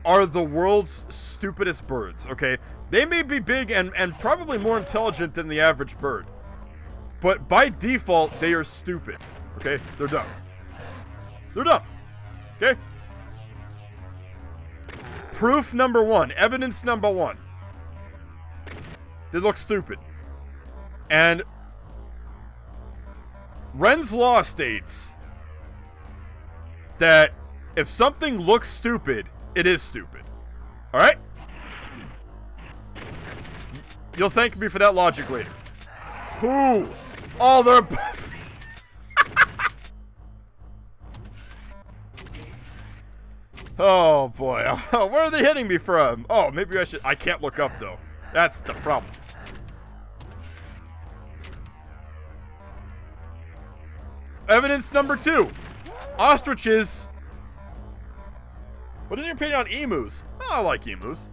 are the world's stupidest birds, okay? They may be big and probably more intelligent than the average bird. But by default, they are stupid, okay? They're dumb. They're dumb, okay? Proof number one, evidence number one. They look stupid. And Wren's Law states that if something looks stupid, it is stupid. Alright? You'll thank me for that logic later. Who? Oh, they're buff. Oh, boy. Where are they hitting me from? Oh, maybe I should... I can't look up, though. That's the problem. Evidence number two. Ostriches... What is your opinion on emus? Oh, I like emus.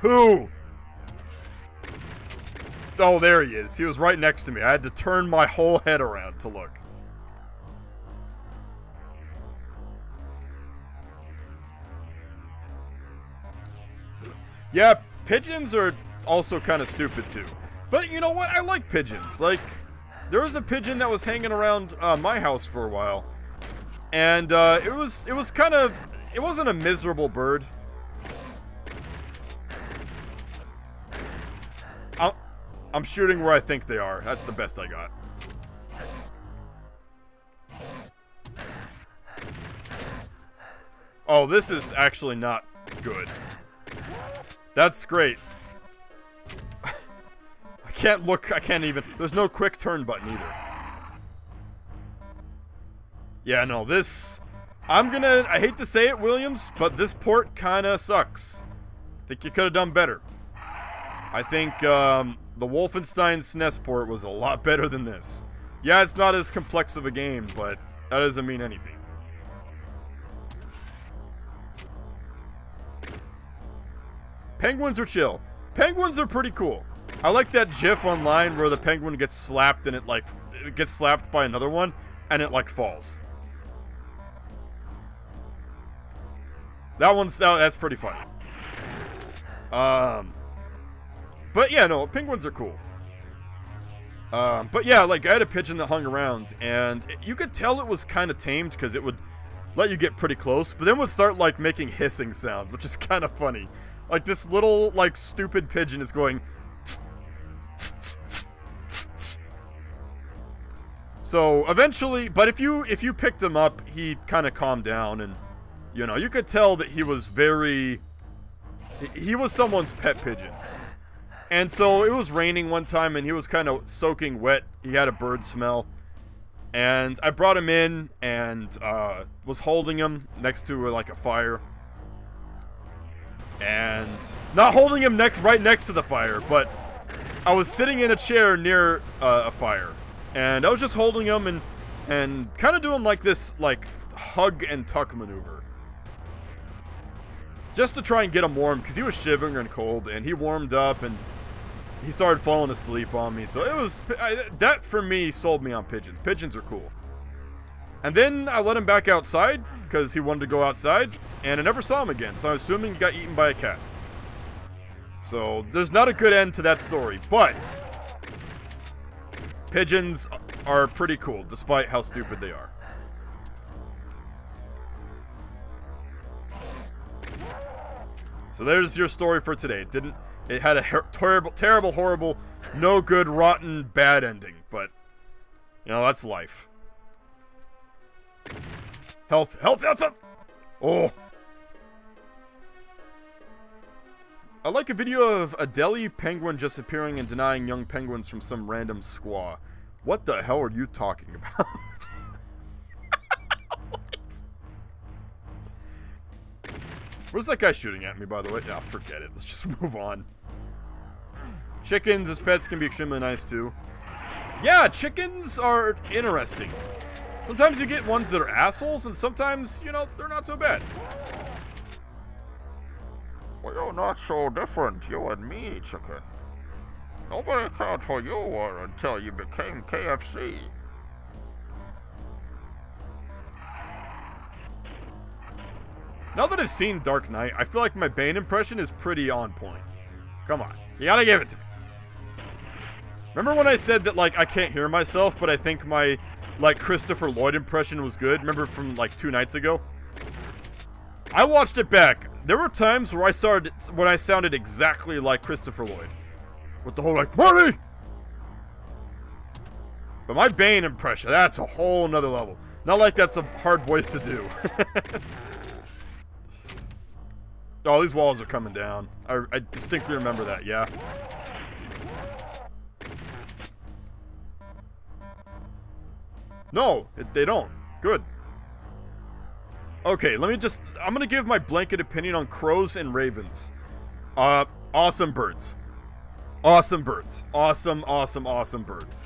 Who? Oh, there he is. He was right next to me. I had to turn my whole head around to look. Yeah, pigeons are also kind of stupid too. But you know what? I like pigeons. Like, there was a pigeon that was hanging around my house for a while. And it was kind of... It wasn't a miserable bird. I'm shooting where I think they are. That's the best I got. Oh, this is actually not good. That's great. I can't look. I can't even. There's no quick turn button either. Yeah, no, this... I hate to say it, Williams, but this port kinda sucks. I think you could have done better. I think, the Wolfenstein SNES port was a lot better than this. Yeah, it's not as complex of a game, but that doesn't mean anything. Penguins are chill. Penguins are pretty cool. I like that GIF online where the penguin gets slapped and it gets slapped by another one and it like falls. That's pretty funny. But yeah, no, penguins are cool. But yeah, like I had a pigeon that hung around and you could tell it was kind of tamed because it would let you get pretty close, but then would start like making hissing sounds, which is kind of funny. Like this little like stupid pigeon is going. So eventually, but if you picked him up, he kind of calmed down, and you know, you could tell that he was someone's pet pigeon. And so it was raining one time and he was kind of soaking wet. He had a bird smell. And I brought him in and was holding him next to like a fire. And not holding him right next to the fire, but I was sitting in a chair near a fire. And I was just holding him and kind of doing like this like hug and tuck maneuver. Just to try and get him warm, because he was shivering and cold, and he warmed up, and he started falling asleep on me. So it was, that for me sold me on pigeons. Pigeons are cool. And then I let him back outside, because he wanted to go outside, and I never saw him again. So I'm assuming he got eaten by a cat. So there's not a good end to that story, but pigeons are pretty cool, despite how stupid they are. So there's your story for today. It had a terrible, horrible, no good, rotten, bad ending. But, you know, that's life. Health. Oh. I like a video of a Delhi penguin just appearing and denying young penguins from some random squaw. What the hell are you talking about? Where's that guy shooting at me, by the way? Ah, forget it. Let's just move on. Chickens as pets can be extremely nice, too. Yeah, chickens are interesting. Sometimes you get ones that are assholes, and sometimes, you know, they're not so bad. Well, you're not so different, you and me, chicken. Nobody cared who you were until you became KFC. Now that I've seen Dark Knight, I feel like my Bane impression is pretty on point. Come on. You gotta give it to me. Remember when I said that, like, I can't hear myself, but I think my, like, Christopher Lloyd impression was good? Remember from, like, 2 nights ago? I watched it back. There were times where I sounded exactly like Christopher Lloyd. With the whole, like, Marty! But my Bane impression, that's a whole nother level. Not like that's a hard voice to do. Oh, these walls are coming down. I distinctly remember that, yeah. No, they don't. Good. Okay, I'm gonna give my blanket opinion on crows and ravens. Awesome birds. Awesome birds. Awesome, awesome, awesome birds.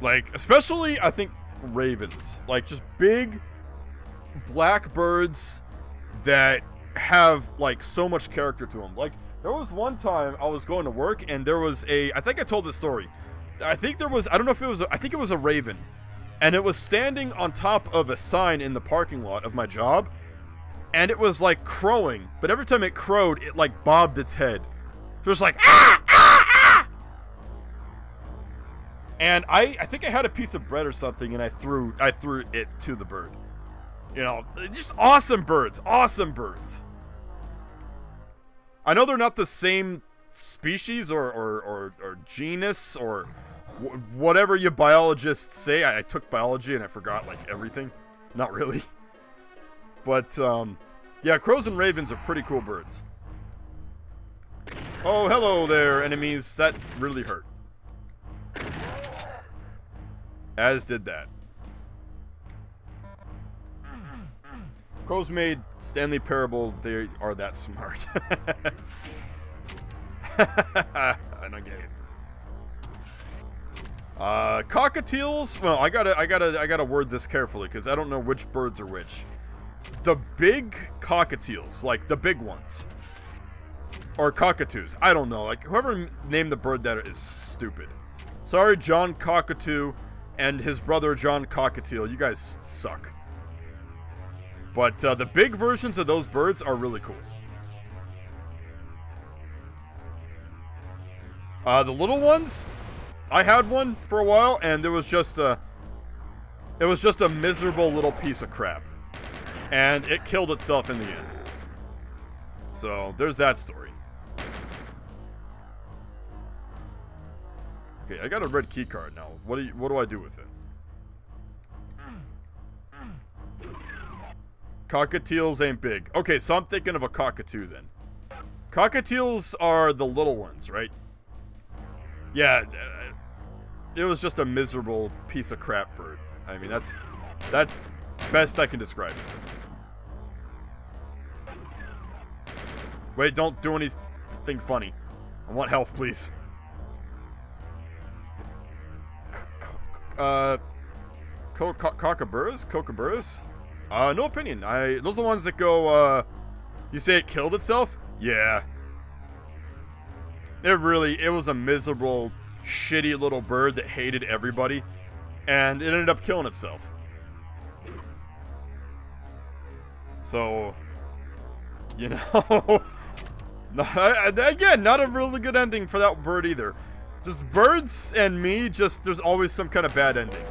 Like, especially, I think, ravens. Like, just big black birds that have, like, so much character to them. Like, there was one time I was going to work and there was I think I told this story. I think there was, I don't know if it was, I think it was a raven. And it was standing on top of a sign in the parking lot of my job. And it was, like, crowing. But every time it crowed, it, like, bobbed its head. So it was like, ah, ah, ah! And I think I had a piece of bread or something and I threw it to the bird. You know, just awesome birds. Awesome birds. I know they're not the same species or genus or whatever you biologists say. I took biology and I forgot, like, everything. Not really. But, yeah, crows and ravens are pretty cool birds. Oh, hello there, enemies. That really hurt. As did that. Crows made Stanley Parable, they are that smart. I don't get it. Cockatiels, well, I gotta word this carefully because I don't know which birds are which. The big cockatiels, like the big ones, or cockatoos, I don't know, like whoever named the bird that is stupid. Sorry, John Cockatoo and his brother John Cockatiel, you guys suck. But the big versions of those birds are really cool. The little ones, I had one for a while, and it was just a miserable little piece of crap, and it killed itself in the end. So there's that story. Okay, I got a red key card now. What do I do with it? Cockatiels ain't big. Okay, so I'm thinking of a cockatoo then. Cockatiels are the little ones, right? Yeah, it was just a miserable piece of crap bird. I mean, that's best I can describe it. Wait, don't do anything funny. I want health, please. Kookaburras? No opinion. Those are the ones that go, you say it killed itself? Yeah. It was a miserable, shitty little bird that hated everybody, and it ended up killing itself. So, you know, again, not a really good ending for that bird either. Just birds and me, there's always some kind of bad ending.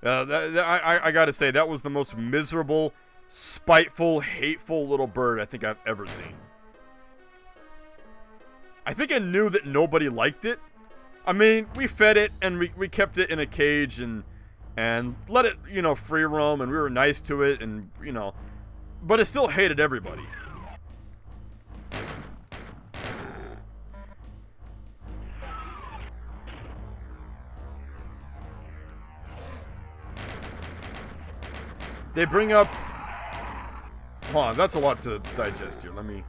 I gotta say, that was the most miserable, spiteful, hateful little bird I think I've ever seen. I think I knew that nobody liked it. I mean, we fed it and we kept it in a cage and let it, you know, free roam, and we were nice to it, and, you know, but it still hated everybody. They bring up... Hold on, that's a lot to digest here. Let me...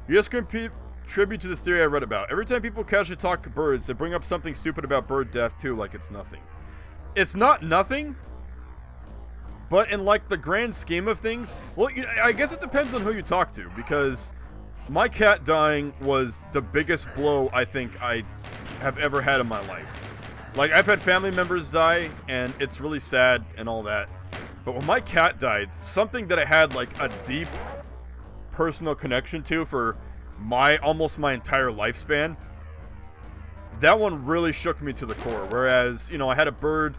You just contribute to this theory I read about. Every time people casually talk to birds, they bring up something stupid about bird death too, like it's nothing. It's not nothing, but in like the grand scheme of things, well, I guess it depends on who you talk to, because my cat dying was the biggest blow I think I have ever had in my life. Like, I've had family members die, and it's really sad and all that. But when my cat died, something that I had like a deep personal connection to for almost my entire lifespan, that one really shook me to the core. Whereas, you know, I had a bird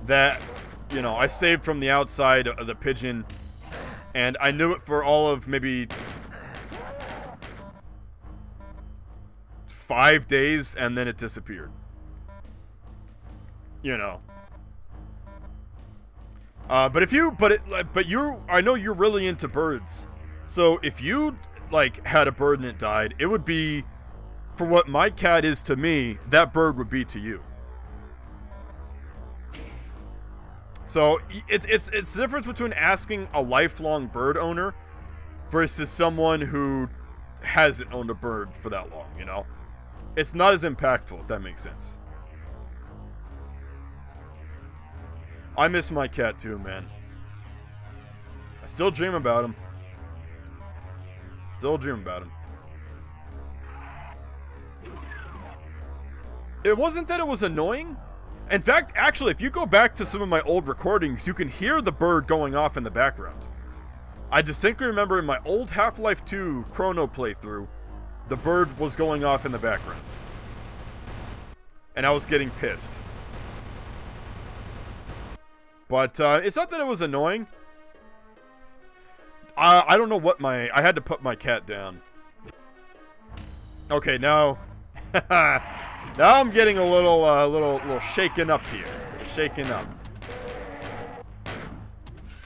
that, you know, I saved from the outside of the pigeon, and I knew it for all of maybe 5 days, and then it disappeared. You know. I know you're really into birds. So if you, like, had a bird and it died, it would be, for what my cat is to me, that bird would be to you. So it's the difference between asking a lifelong bird owner versus someone who hasn't owned a bird for that long, you know? It's not as impactful, if that makes sense. I miss my cat too, man. I still dream about him. Still dream about him. It wasn't that it was annoying. In fact, actually, if you go back to some of my old recordings, you can hear the bird going off in the background. I distinctly remember in my old Half-Life 2 Chrono playthrough, the bird was going off in the background. And I was getting pissed. But it's not that it was annoying. I don't know what I had to put my cat down. Okay, now... now I'm getting a little shaken up here. Shaken up.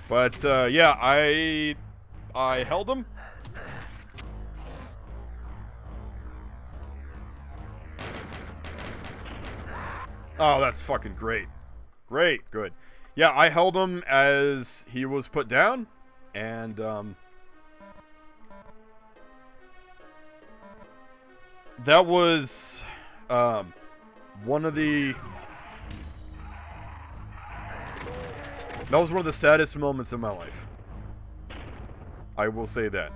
But, yeah, I held him. Oh, that's fucking great. Great, good. Yeah, I held him as he was put down, and, that was, one of the saddest moments of my life. I will say that.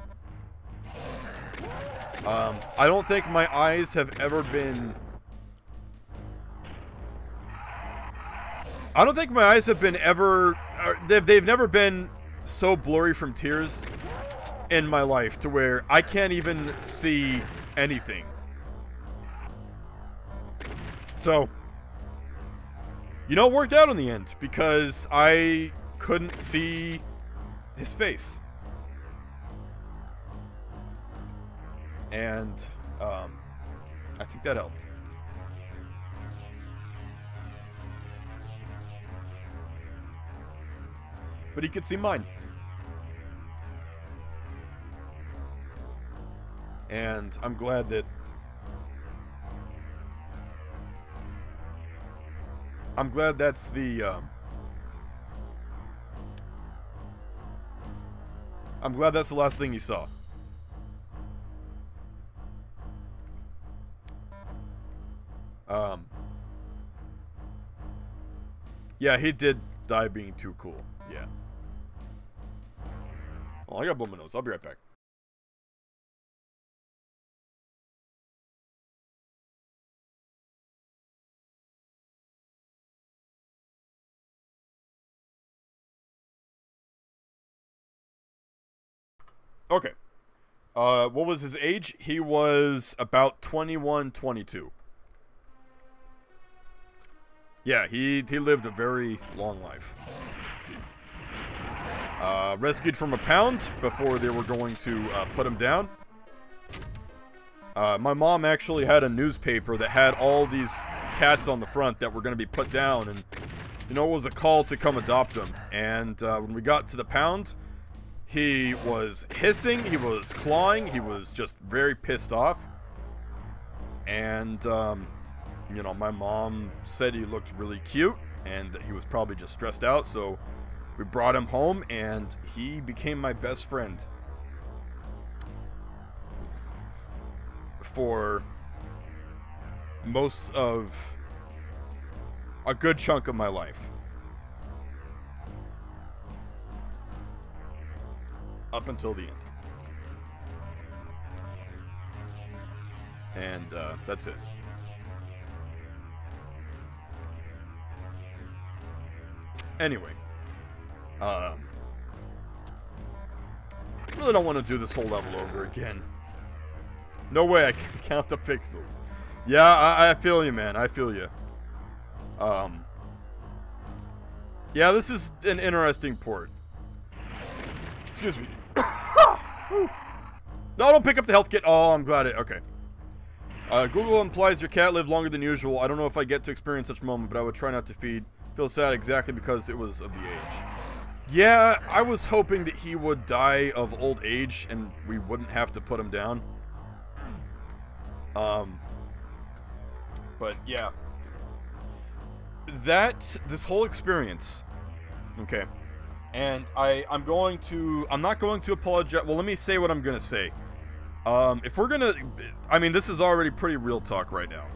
I don't think my eyes have ever been... I don't think my eyes have been ever... They've never been so blurry from tears in my life to where I can't even see anything. So, you know, it worked out in the end because I couldn't see his face. And, I think that helped. But he could see mine. And I'm glad that... I'm glad that's the, I'm glad that's the last thing he saw. Yeah, he did die being too cool. Yeah. Oh, I gotta blow my nose. I'll be right back. Okay. What was his age? He was about 21, 22. Yeah, he lived a very long life. Rescued from a pound before they were going to put him down. My mom actually had a newspaper that had all these cats on the front that were going to be put down, and you know, it was a call to come adopt them. And when we got to the pound, he was hissing, he was clawing, he was just very pissed off. And you know, my mom said he looked really cute and that he was probably just stressed out, so We brought him home, and he became my best friend for most of a good chunk of my life. Up until the end. And that's it. Anyway, really don't want to do this whole level over again. No way I can count the pixels. Yeah, I feel you, man. I feel you. Yeah, this is an interesting port. Excuse me. No, don't pick up the health kit. Oh, I'm glad it. Okay. Google implies your cat lived longer than usual. I don't know if I get to experience such a moment, but I would try not to feed. Feel sad exactly because it was of the age. Yeah, I was hoping that he would die of old age and we wouldn't have to put him down. But yeah. This whole experience. Okay. And I'm not going to apologize. Well, let me say what I'm gonna say. If we're gonna, I mean, this is already pretty real talk right now.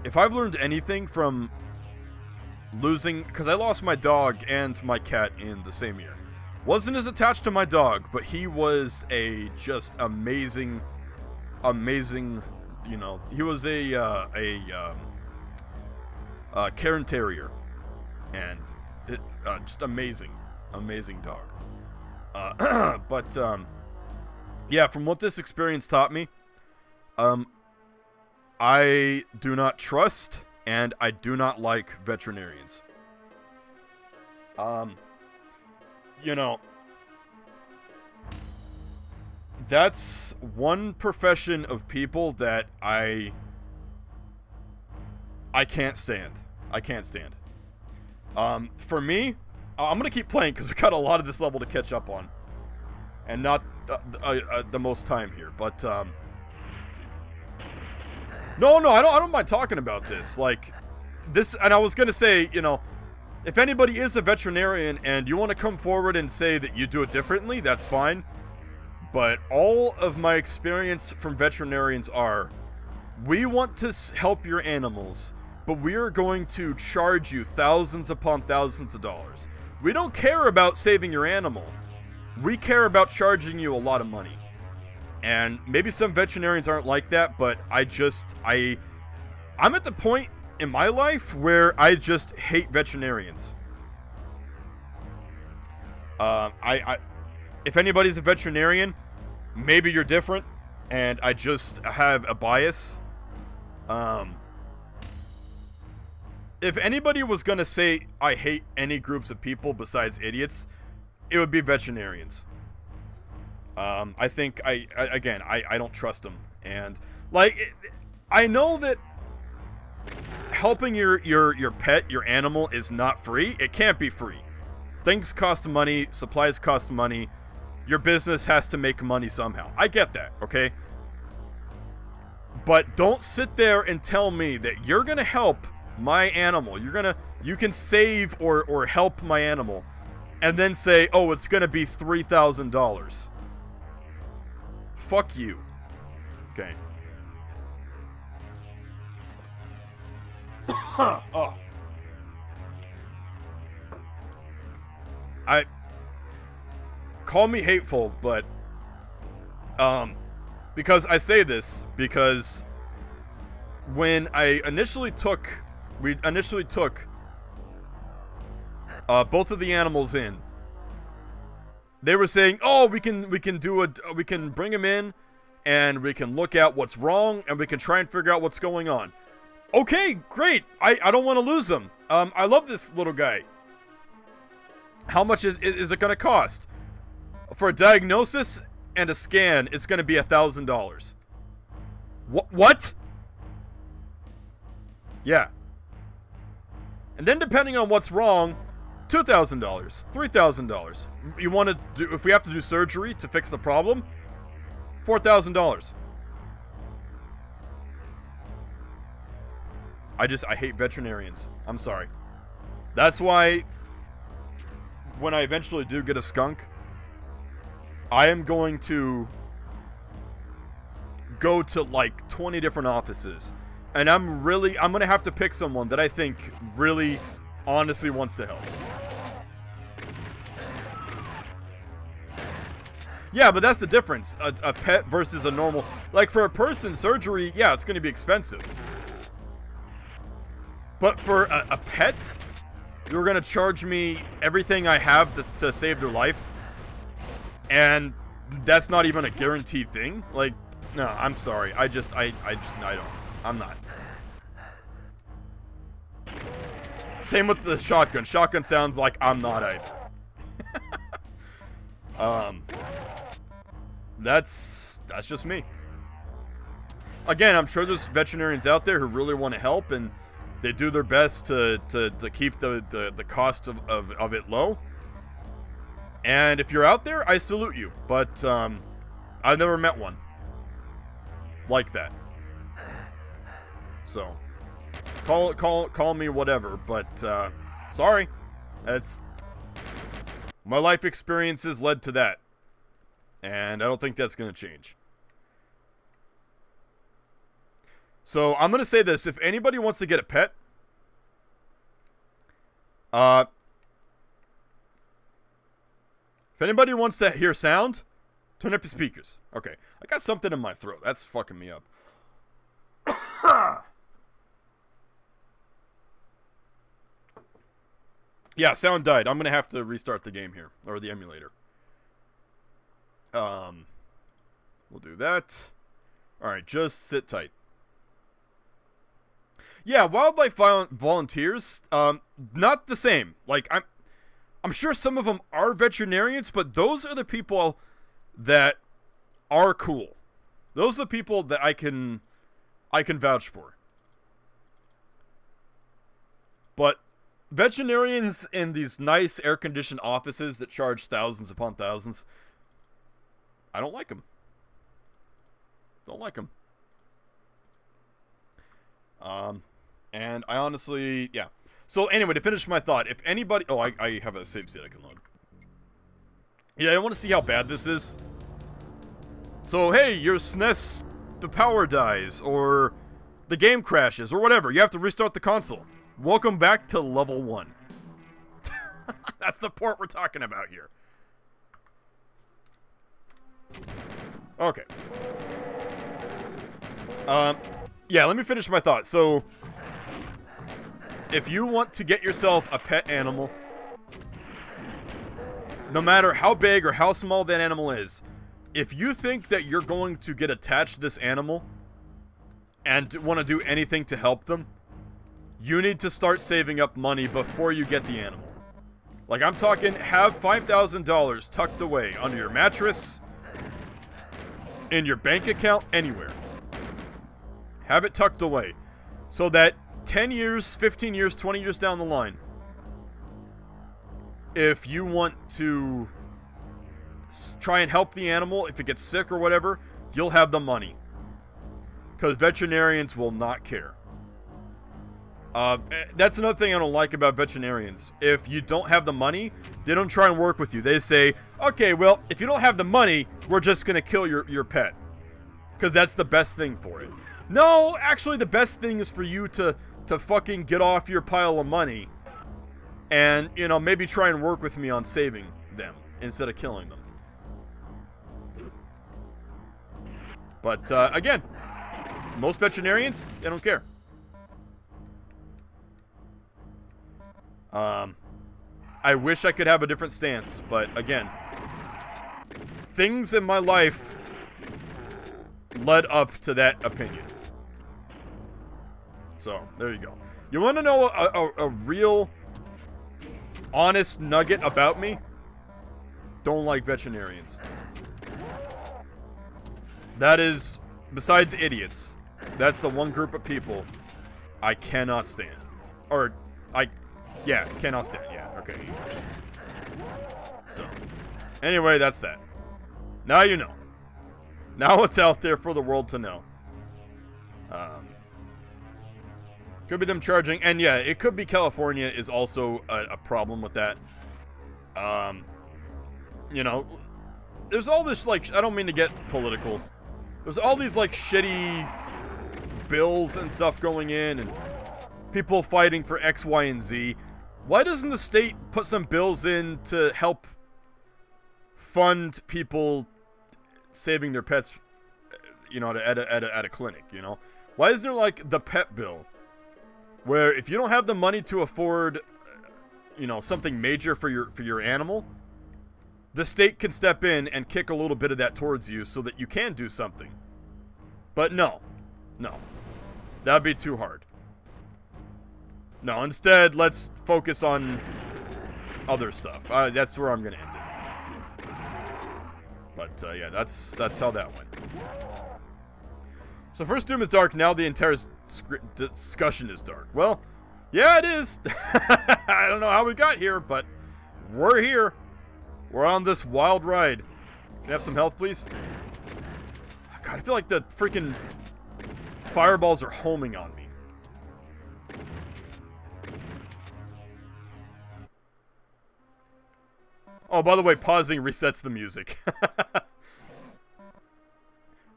If I've learned anything from losing, because I lost my dog and my cat in the same year. Wasn't as attached to my dog, but he was a just amazing, you know, he was a Cairn Terrier, and just amazing dog. But yeah, from what this experience taught me, I do not trust and I do not like veterinarians. You know, that's one profession of people that I can't stand. I can't stand. For me, I'm gonna keep playing because we got a lot of this level to catch up on, and not the most time here. But no, I don't mind talking about this. Like this, and I was gonna say, you know, if anybody is a veterinarian and you want to come forward and say that you do it differently, that's fine. But all of my experience from veterinarians are, we want to help your animals, but we are going to charge you thousands upon thousands of dollars. We don't care about saving your animal. We care about charging you a lot of money. And maybe some veterinarians aren't like that, but I'm at the point in my life where I just hate veterinarians. If anybody's a veterinarian, maybe you're different, and I just have a bias. If anybody was gonna say I hate any groups of people besides idiots, it would be veterinarians. I think I don't trust them, and like I know that helping your pet, your animal, is not free. It can't be free. Things cost money, supplies cost money. Your business has to make money somehow. I get that, okay? But don't sit there and tell me that you're gonna help my animal. You can save or help my animal, and then say, oh, it's gonna be $3,000. Fuck you. Okay. Oh. Call me hateful, but because I say this because when we initially took both of the animals in, they were saying, oh, we can bring them in and we can look at what's wrong and we can try and figure out what's going on. Okay, great. I don't want to lose them. I love this little guy. How much is it going to cost? For a diagnosis and a scan, it's going to be $1,000. What? Yeah. And then depending on what's wrong, $2,000, $3,000. You want to do, if we have to do surgery to fix the problem, $4,000. I hate veterinarians. I'm sorry. That's why when I eventually do get a skunk, I am going to go to like 20 different offices. And I'm going to have to pick someone that I think really honestly wants to help. Yeah, but that's the difference. A pet versus a normal... Like, for a person, surgery, yeah, it's going to be expensive. But for a pet, you're going to charge me everything I have to save their life. And that's not even a guaranteed thing. Like, no, I'm sorry. I don't. I'm not. Same with the shotgun. Shotgun sounds like I'm not either. That's just me. Again, I'm sure there's veterinarians out there who really want to help, and they do their best to keep the cost of it low. And if you're out there, I salute you. But I've never met one like that. So call me whatever, but sorry. That's my life experiences led to that. And I don't think that's going to change. So I'm going to say this. If anybody wants to get a pet, if anybody wants to hear sound, turn up your speakers. Okay. I got something in my throat. That's fucking me up. Yeah, sound died. I'm going to have to restart the game here. Or the emulator. We'll do that. Alright, just sit tight. Yeah, wildlife volunteers, not the same. Like, I'm sure some of them are veterinarians, but those are the people that are cool. Those are the people that I can vouch for. But veterinarians in these nice air-conditioned offices that charge thousands upon thousands, I don't like them. Don't like them. And I honestly, yeah. So anyway, to finish my thought, if anybody... Oh, I have a save state I can load. Yeah, I want to see how bad this is. So, hey, your SNES, the power dies, or the game crashes, or whatever. You have to restart the console. Welcome back to level 1. That's the port we're talking about here. Okay. Yeah, let me finish my thought. So, if you want to get yourself a pet animal, no matter how big or how small that animal is, if you think that you're going to get attached to this animal and want to do anything to help them, you need to start saving up money before you get the animal. Like, I'm talking, have $5,000 tucked away under your mattress, in your bank account, anywhere. Have it tucked away. So that 10 years, 15 years, 20 years down the line, if you want to try and help the animal, if it gets sick or whatever, you'll have the money. Because veterinarians will not care. That's another thing I don't like about veterinarians. If you don't have the money, they don't try and work with you. They say, okay, well, if you don't have the money, we're just going to kill your pet. Because that's the best thing for it. No, actually, the best thing is for you to fucking get off your pile of money and, you know, maybe try and work with me on saving them instead of killing them. But, again, most veterinarians, they don't care. I wish I could have a different stance, but again, things in my life led up to that opinion. So, there you go. You want to know a real, honest nugget about me? Don't like veterinarians. That is, besides idiots, that's the one group of people I cannot stand. Or, yeah, cannot stand. Yeah, okay, English. So, anyway, that's that. Now you know. Now it's out there for the world to know. Could be them charging, and yeah, it could be California is also a problem with that. You know, there's all this, like, I don't mean to get political. There's all these, like, shitty bills and stuff going in, and people fighting for X, Y, and Z. Why doesn't the state put some bills in to help fund people saving their pets, you know, at a clinic, you know? Why isn't there, like, the pet bill? Where if you don't have the money to afford, you know, something major for your animal, the state can step in and kick a little bit of that towards you so that you can do something. But no. No. That'd be too hard. No, instead, let's focus on other stuff. That's where I'm going to end it. But, yeah, that's how that went. So first Doom is dark, now the entire discussion is dark. Well, yeah, it is. I don't know how we got here, but we're here. We're on this wild ride. Can I have some health, please? God, I feel like the freaking fireballs are homing on me. Oh, by the way, pausing resets the music.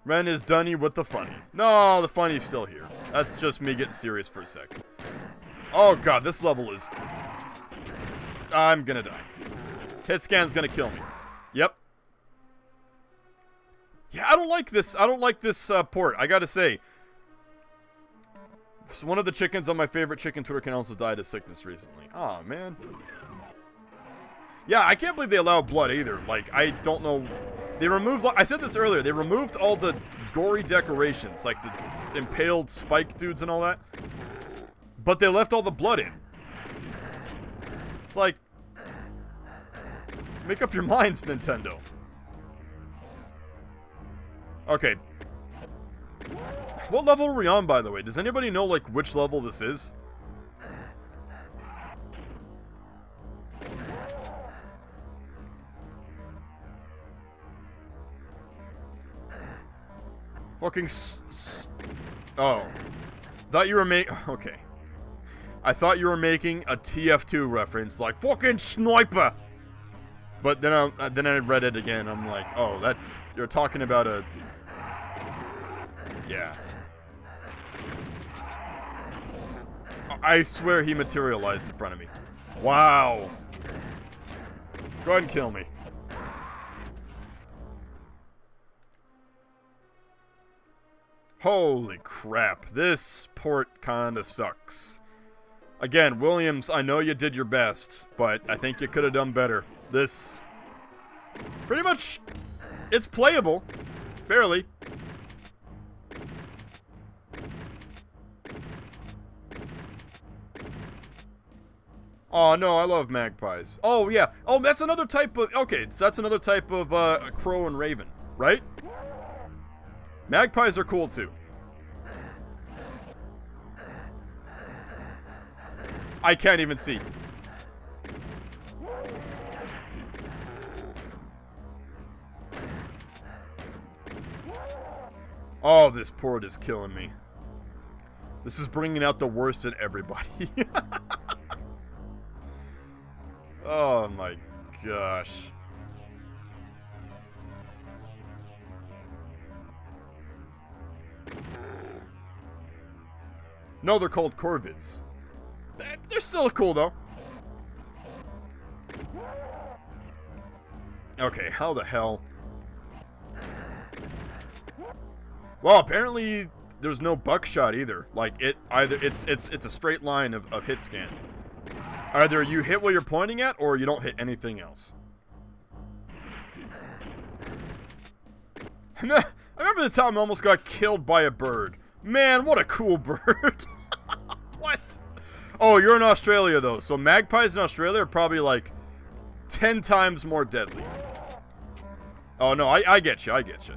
Ren is dunny with the funny. No, the funny's still here. That's just me getting serious for a sec. Oh god, this level is... I'm gonna die. Hit scan's gonna kill me. Yep. Yeah, I don't like this. I don't like this port. I gotta say. So one of the chickens on my favorite chicken Twitter channels has died of sickness recently. Oh man. Yeah, I can't believe they allow blood either. Like, I don't know. They removed, I said this earlier, they removed all the gory decorations, like the impaled spike dudes and all that. But they left all the blood in. It's like, make up your minds, Nintendo. Okay. What level are we on, by the way? Does anybody know, like, which level this is? Fucking oh. Thought you were okay. I thought you were making a TF2 reference, like, fucking sniper! But then I read it again, I'm like, oh, that's... You're talking about a... Yeah. I swear he materialized in front of me. Wow. Go ahead and kill me. Holy crap, this port kinda sucks. Again, Williams, I know you did your best, but I think you could have done better. This... Pretty much... It's playable. Barely. Oh no, I love magpies. Oh yeah. Oh, that's another type of... Okay, so that's another type of crow and raven, right? Magpies are cool too. I can't even see. Oh, this port is killing me. This is bringing out the worst in everybody. Oh my gosh. No, they're called corvids. They're still cool, though. Okay, how the hell? Well, apparently there's no buckshot either. Like, it's a straight line of hit scan. Either you hit what you're pointing at, or you don't hit anything else. I remember the time I almost got killed by a bird. Man, what a cool bird. What? Oh, you're in Australia, though. So magpies in Australia are probably, like, 10 times more deadly. Oh, no, I get you. I get you.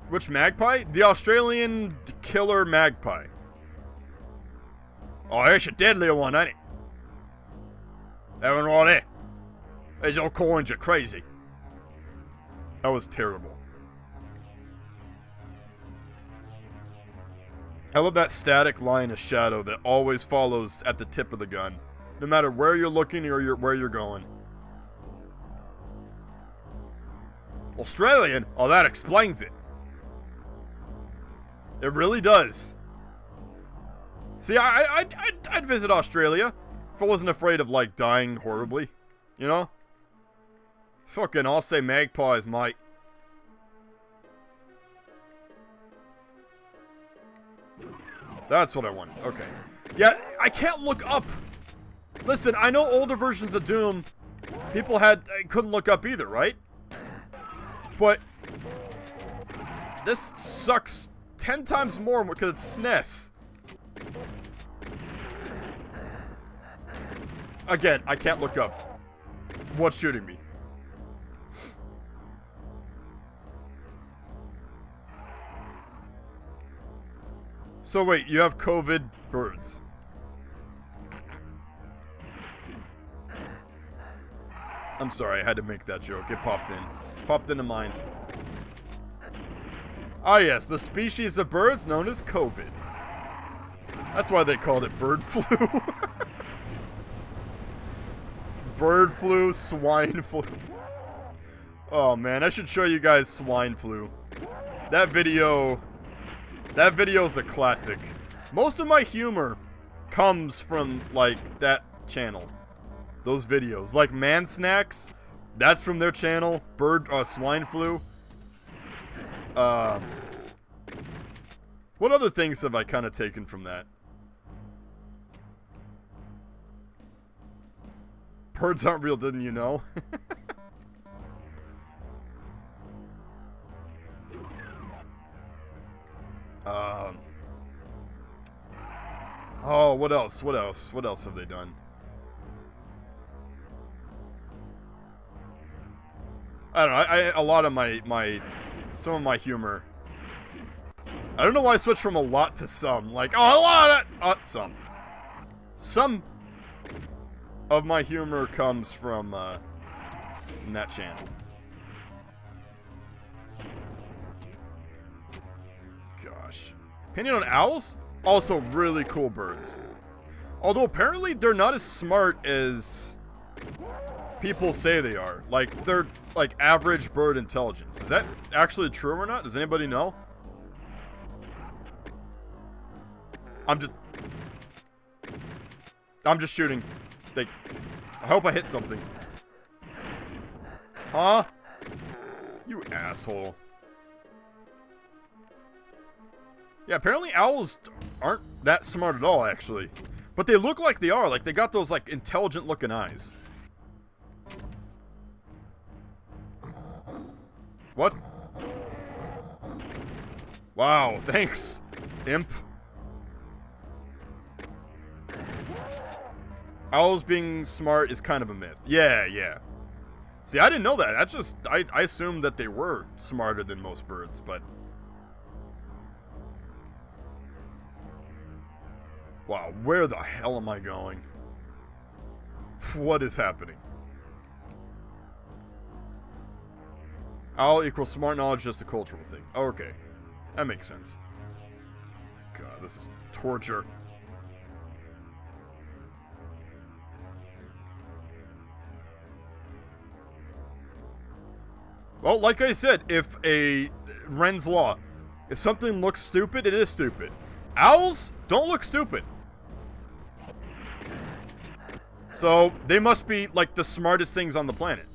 Which magpie? The Australian killer magpie. Oh, it's a deadlier one, ain't it? That one right there. These old coins are crazy. That was terrible. I love that static line of shadow that always follows at the tip of the gun. No matter where you're looking or where you're going. Australian? Oh, that explains it. It really does. See, I'd visit Australia if I wasn't afraid of, like, dying horribly. You know? Fucking, I'll say magpies, mate. That's what I wanted. Okay. Yeah, I can't look up. Listen, I know older versions of Doom, people couldn't look up either, right? But this sucks 10 times more because it's SNES. Again, I can't look up. What's shooting me? So wait, you have COVID birds. I'm sorry, I had to make that joke. It popped in. Popped into mind. Ah yes, the species of birds known as COVID. That's why they called it bird flu. Bird flu, swine flu. Oh man, I should show you guys swine flu. That video's a classic. Most of my humor comes from, like, that channel. Those videos. Like Man Snacks, that's from their channel. Swine flu. What other things have I kind of taken from that? Birds aren't real, didn't you know? Oh, what else? What else? What else have they done? I don't know. A lot of some of my humor. I don't know why I switched from a lot to some. Like, oh, a lot of some. Some of my humor comes from that channel. Gosh. Opinion on owls? Also really cool birds. Although apparently they're not as smart as people say they are. Like, they're like average bird intelligence. Is that actually true or not? Does anybody know? I'm just shooting. I hope I hit something. Huh? You asshole. Yeah, apparently owls aren't that smart at all, actually. But they look like they are. Like, they got those, like, intelligent-looking eyes. What? Wow, thanks, imp. Owls being smart is kind of a myth. Yeah, yeah. See, I didn't know that. That's just... I assumed that they were smarter than most birds, but... Wow, where the hell am I going? What is happening? Owl equals smart knowledge, just a cultural thing. Okay. That makes sense. God, this is torture. Well, like I said, if Ren's Law, if something looks stupid, it is stupid. Owls don't look stupid. So, they must be, like, the smartest things on the planet.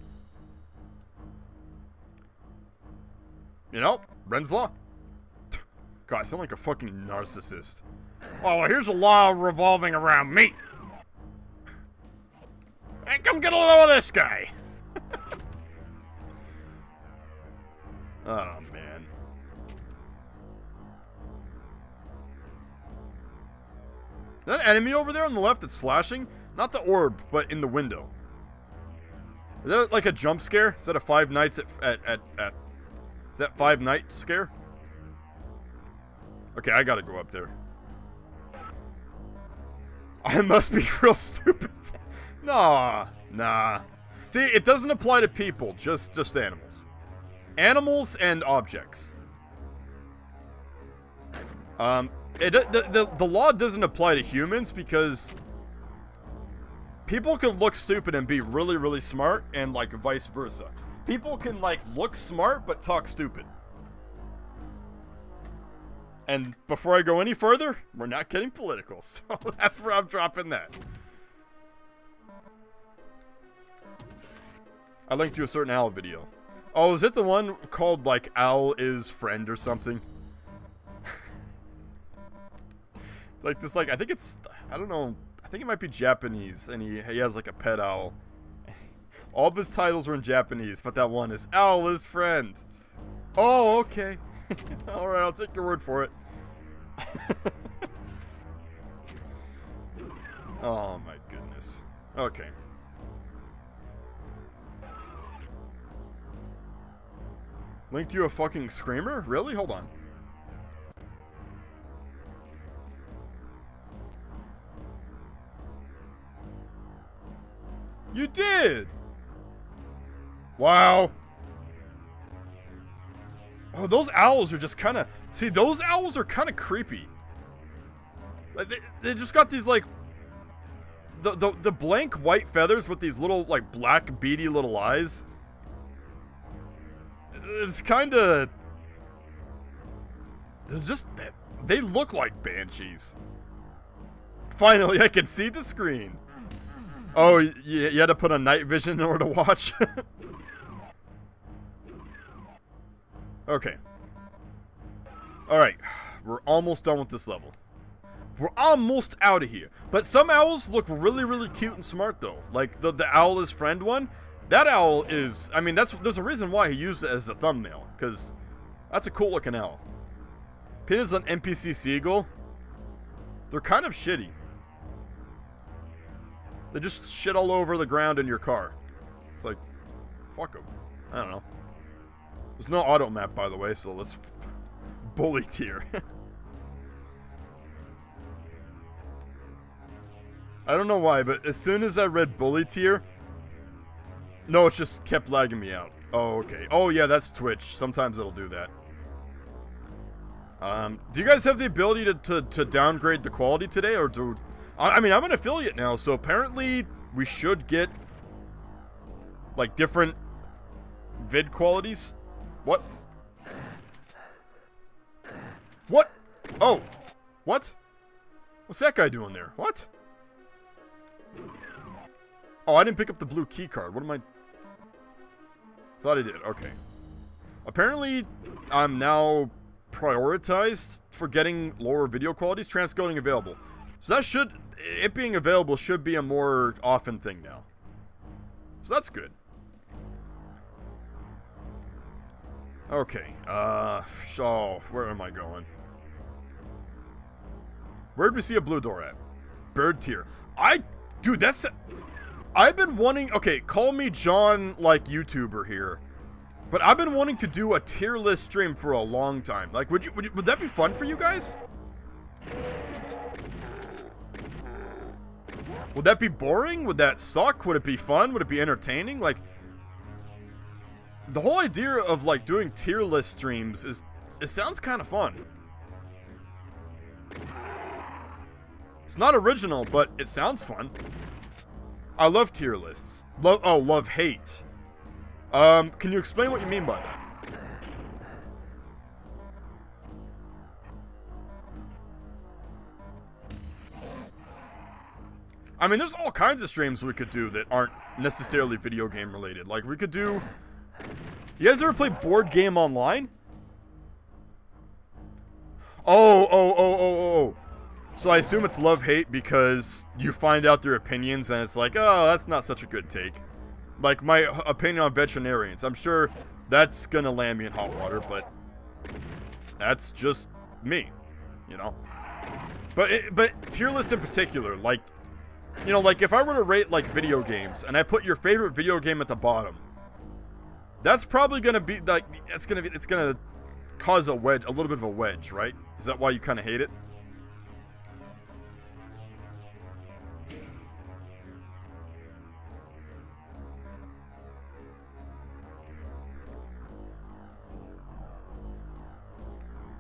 You know? Ren's Law. God, I sound like a fucking narcissist. Oh, well, here's a law revolving around me. Hey, come get a load of this guy. Oh, man. Is that an enemy over there on the left that's flashing? Not the orb, but in the window. Is that like a jump scare? Is that a Five Nights at is that Five Night scare? Okay, I gotta go up there. I must be real stupid. Nah. See, it doesn't apply to people, just animals. Animals and objects. the law doesn't apply to humans because people can look stupid and be really, really smart, and like vice versa. People can like look smart but talk stupid. And before I go any further, we're not getting political, so that's where I'm dropping that. I linked to a certain owl video. Oh, is it the one called like Owl is Friend or something? Like this, like I think it's, I don't know, I think it might be Japanese, and he has like a pet owl. All of his titles are in Japanese, but that one is Owl is Friend. Oh, okay. Alright, I'll take your word for it. Oh my goodness. Okay. Linked you a fucking screamer? Really? Hold on. You did! Wow. Oh, those owls are just kind of... See, those owls are kind of creepy. Like, they just got these, like... The blank white feathers with these little, like, black, beady little eyes. It's kind of... They're just... They look like banshees. Finally, I can see the screen. Oh, you had to put on night vision in order to watch? Okay. Alright. We're almost done with this level. We're almost out of here. But some owls look really, really cute and smart, though. Like, the Owl is Friend one. That owl is... I mean, there's a reason why he used it as a thumbnail. Because that's a cool-looking owl. Here's an NPC seagull. They're kind of shitty. They just shit all over the ground in your car. It's like, fuck them. I don't know. There's no auto map, by the way, so let's bully tier. I don't know why, but as soon as I read bully tier, no, it's just kept lagging me out. Oh, okay. Oh, yeah, that's Twitch. Sometimes it'll do that. Do you guys have the ability to downgrade the quality today, or do... I mean, I'm an affiliate now, so apparently we should get, like, different vid qualities. What? What? Oh. What? What's that guy doing there? What? Oh, I didn't pick up the blue key card. What am I... Thought I did. Okay. Apparently, I'm now prioritized for getting lower video qualities. Transcoding available. So that should... It being available should be a more often thing now. So that's good. Okay. So, where am I going? Where'd we see a blue door at? Bird tier. Dude, that's... I've been wanting... Okay, call me John, like, YouTuber here. But I've been wanting to do a tier list stream for a long time. Like, would that be fun for you guys? Would that be boring? Would that suck? Would it be fun? Would it be entertaining? Like, the whole idea of, like, doing tier list streams is... It sounds kind of fun. It's not original, but it sounds fun. I love tier lists. Love hate. Can you explain what you mean by that? I mean, there's all kinds of streams we could do that aren't necessarily video game related. Like, we could do... You guys ever play Board Game Online? Oh. So I assume it's love-hate because you find out their opinions and it's like, oh, that's not such a good take. Like, my opinion on veterinarians. I'm sure that's gonna land me in hot water, but... That's just me, you know? But tier list in particular, like... You know, like, if I were to rate, like, video games, and I put your favorite video game at the bottom, that's probably gonna be, like, it's gonna cause a little bit of a wedge, right? Is that why you kind of hate it?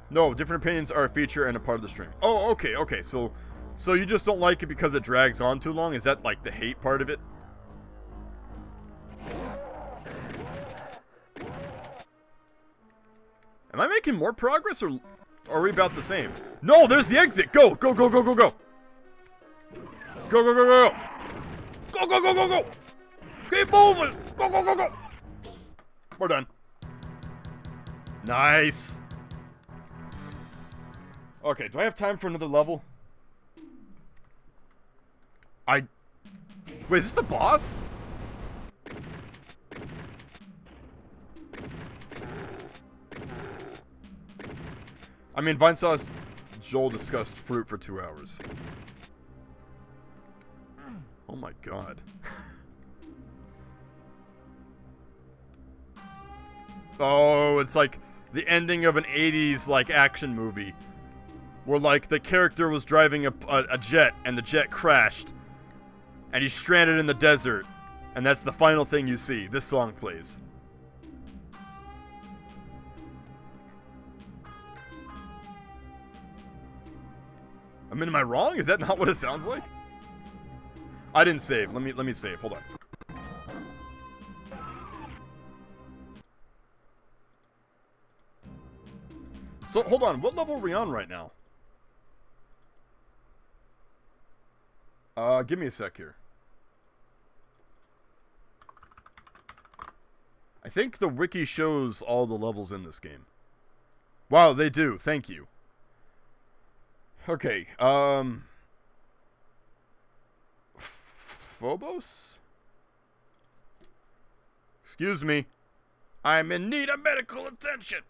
No, different opinions are a feature and a part of the stream. Oh, okay, okay. So you just don't like it because it drags on too long? Is that like the hate part of it? Am I making more progress or are we about the same? No, there's the exit. Go, go, go, go, go, go. Go, go, go, go, go. Go, go, go, go, go. Keep moving. Go, go, go, go. We're done. Nice. Okay, do I have time for another level? Wait, is this the boss? I mean, Vinesauce Joel discussed fruit for 2 hours. Oh my god. Oh, it's like the ending of an 80s, like, action movie. Where, like, the character was driving a jet, and the jet crashed. And he's stranded in the desert. And that's the final thing you see. This song plays. I mean, am I wrong? Is that not what it sounds like? I didn't save. Let me save. Hold on. So, hold on. What level are we on right now? Give me a sec here. I think the wiki shows all the levels in this game. Wow, they do. Thank you. Okay, Phobos? Excuse me. I'm in need of medical attention.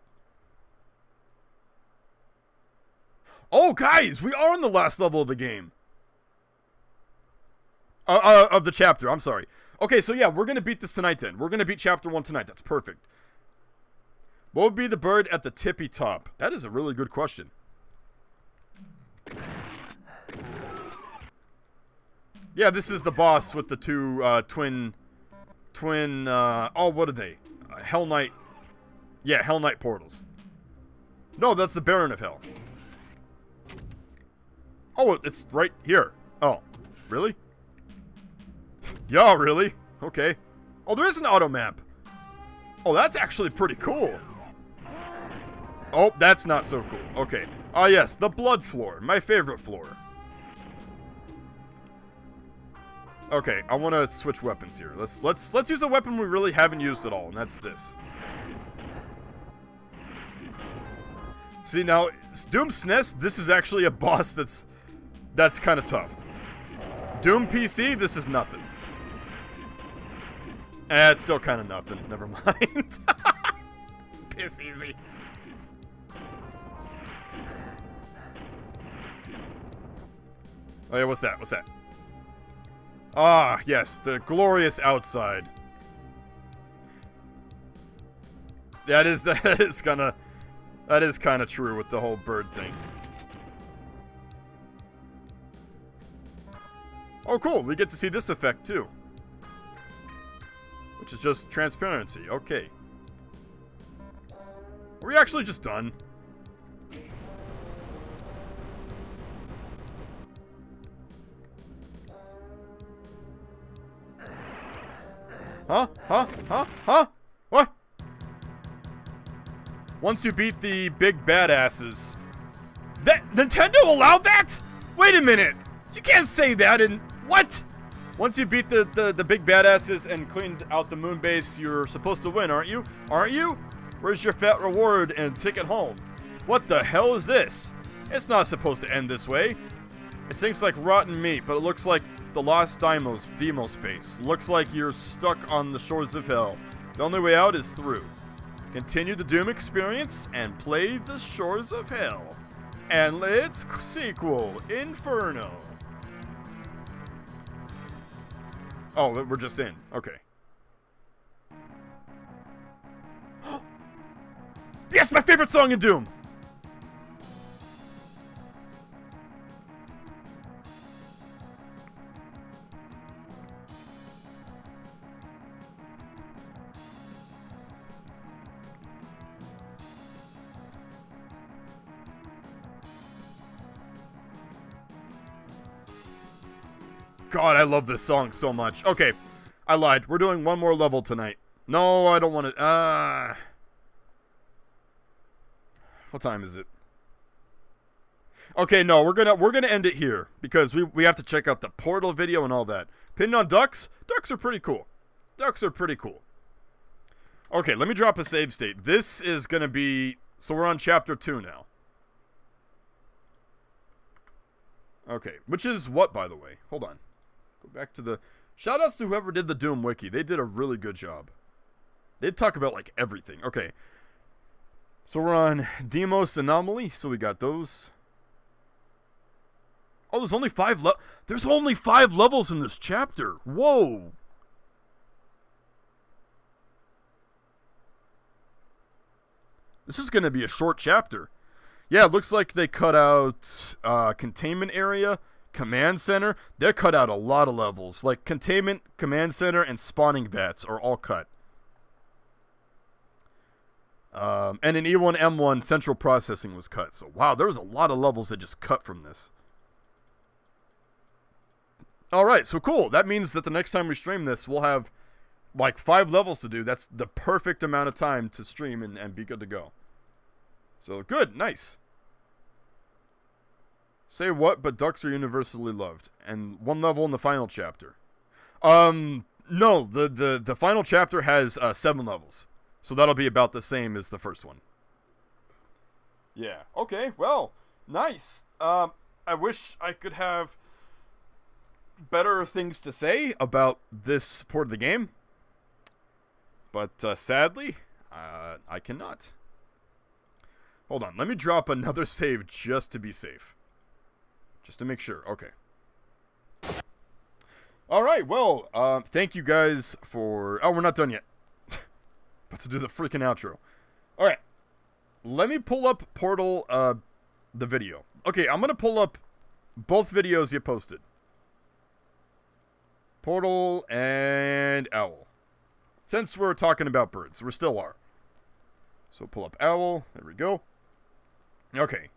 Oh, guys, we are on the last level of the game. Of the chapter, I'm sorry. Okay, so yeah, we're gonna beat this tonight then. We're gonna beat chapter 1 tonight. That's perfect. What would be the bird at the tippy top? That is a really good question. Yeah, this is the boss with the two, twin, oh, what are they? Hell Knight. Yeah, Hell Knight portals. No, that's the Baron of Hell. Oh, it's right here. Oh, really? Yeah, really? Okay. Oh, there is an auto map. Oh, that's actually pretty cool. Oh, that's not so cool. Okay. Ah, yes, the blood floor. My favorite floor. Okay, I want to switch weapons here. Let's use a weapon we really haven't used at all, and that's this. See, now, Doom SNES, this is actually a boss that's kind of tough. Doom PC, this is nothing. It's still kind of nothing. Never mind. Piss easy. Oh yeah, what's that? What's that? Ah, yes, the glorious outside. That is kind of true with the whole bird thing. Oh, cool. We get to see this effect too, which is just transparency. Okay. Are we actually just done? Huh? Huh? Huh? Huh? What? Once you beat the big badasses... That... Nintendo allowed that?! Wait a minute! You can't say that and... What?! Once you beat the big badasses and cleaned out the moon base, you're supposed to win, aren't you? Aren't you? Where's your fat reward and ticket home? What the hell is this? It's not supposed to end this way. It stinks like rotten meat, but it looks like the lost demo space. Looks like you're stuck on the shores of hell. The only way out is through. Continue the Doom experience and play the shores of hell. And its sequel, Inferno. Oh, we're just in. Okay. Yes, my favorite song in Doom! God, I love this song so much. Okay, I lied. We're doing one more level tonight. No, I don't want to. What time is it? Okay, no, we're gonna end it here because we have to check out the portal video and all that. Pinned on ducks? Ducks are pretty cool. Ducks are pretty cool. Okay, let me drop a save state. This is gonna be, so we're on chapter 2 now. Okay, which is what, by the way? Hold on. Go back to the... Shoutouts to whoever did the Doom Wiki. They did a really good job. They talk about, like, everything. Okay. So we're on Demos Anomaly. So we got those. Oh, there's only 5 There's only 5 levels in this chapter. Whoa. This is going to be a short chapter. Yeah, it looks like they cut out containment area, command center. They cut out a lot of levels. Like containment, command center, and spawning vats are all cut. And an E1, M1 central processing was cut. So, wow, there was a lot of levels that just cut from this. Alright, so cool. That means that the next time we stream this, we'll have like 5 levels to do. That's the perfect amount of time to stream and be good to go. So, good, nice. Say what, but ducks are universally loved. And 1 level in the final chapter. No, the final chapter has 7 levels. So that'll be about the same as the first one. Yeah, okay, well, nice. I wish I could have better things to say about this part of the game. But sadly, I cannot. Hold on, let me drop another save just to be safe. Just to make sure, okay. Alright, well, thank you guys for... Oh, we're not done yet. About to do the freaking outro. Alright, let me pull up Portal, the video. Okay, I'm gonna pull up both videos you posted. Portal and Owl. Since we're talking about birds, we still are. So pull up Owl, there we go. Okay.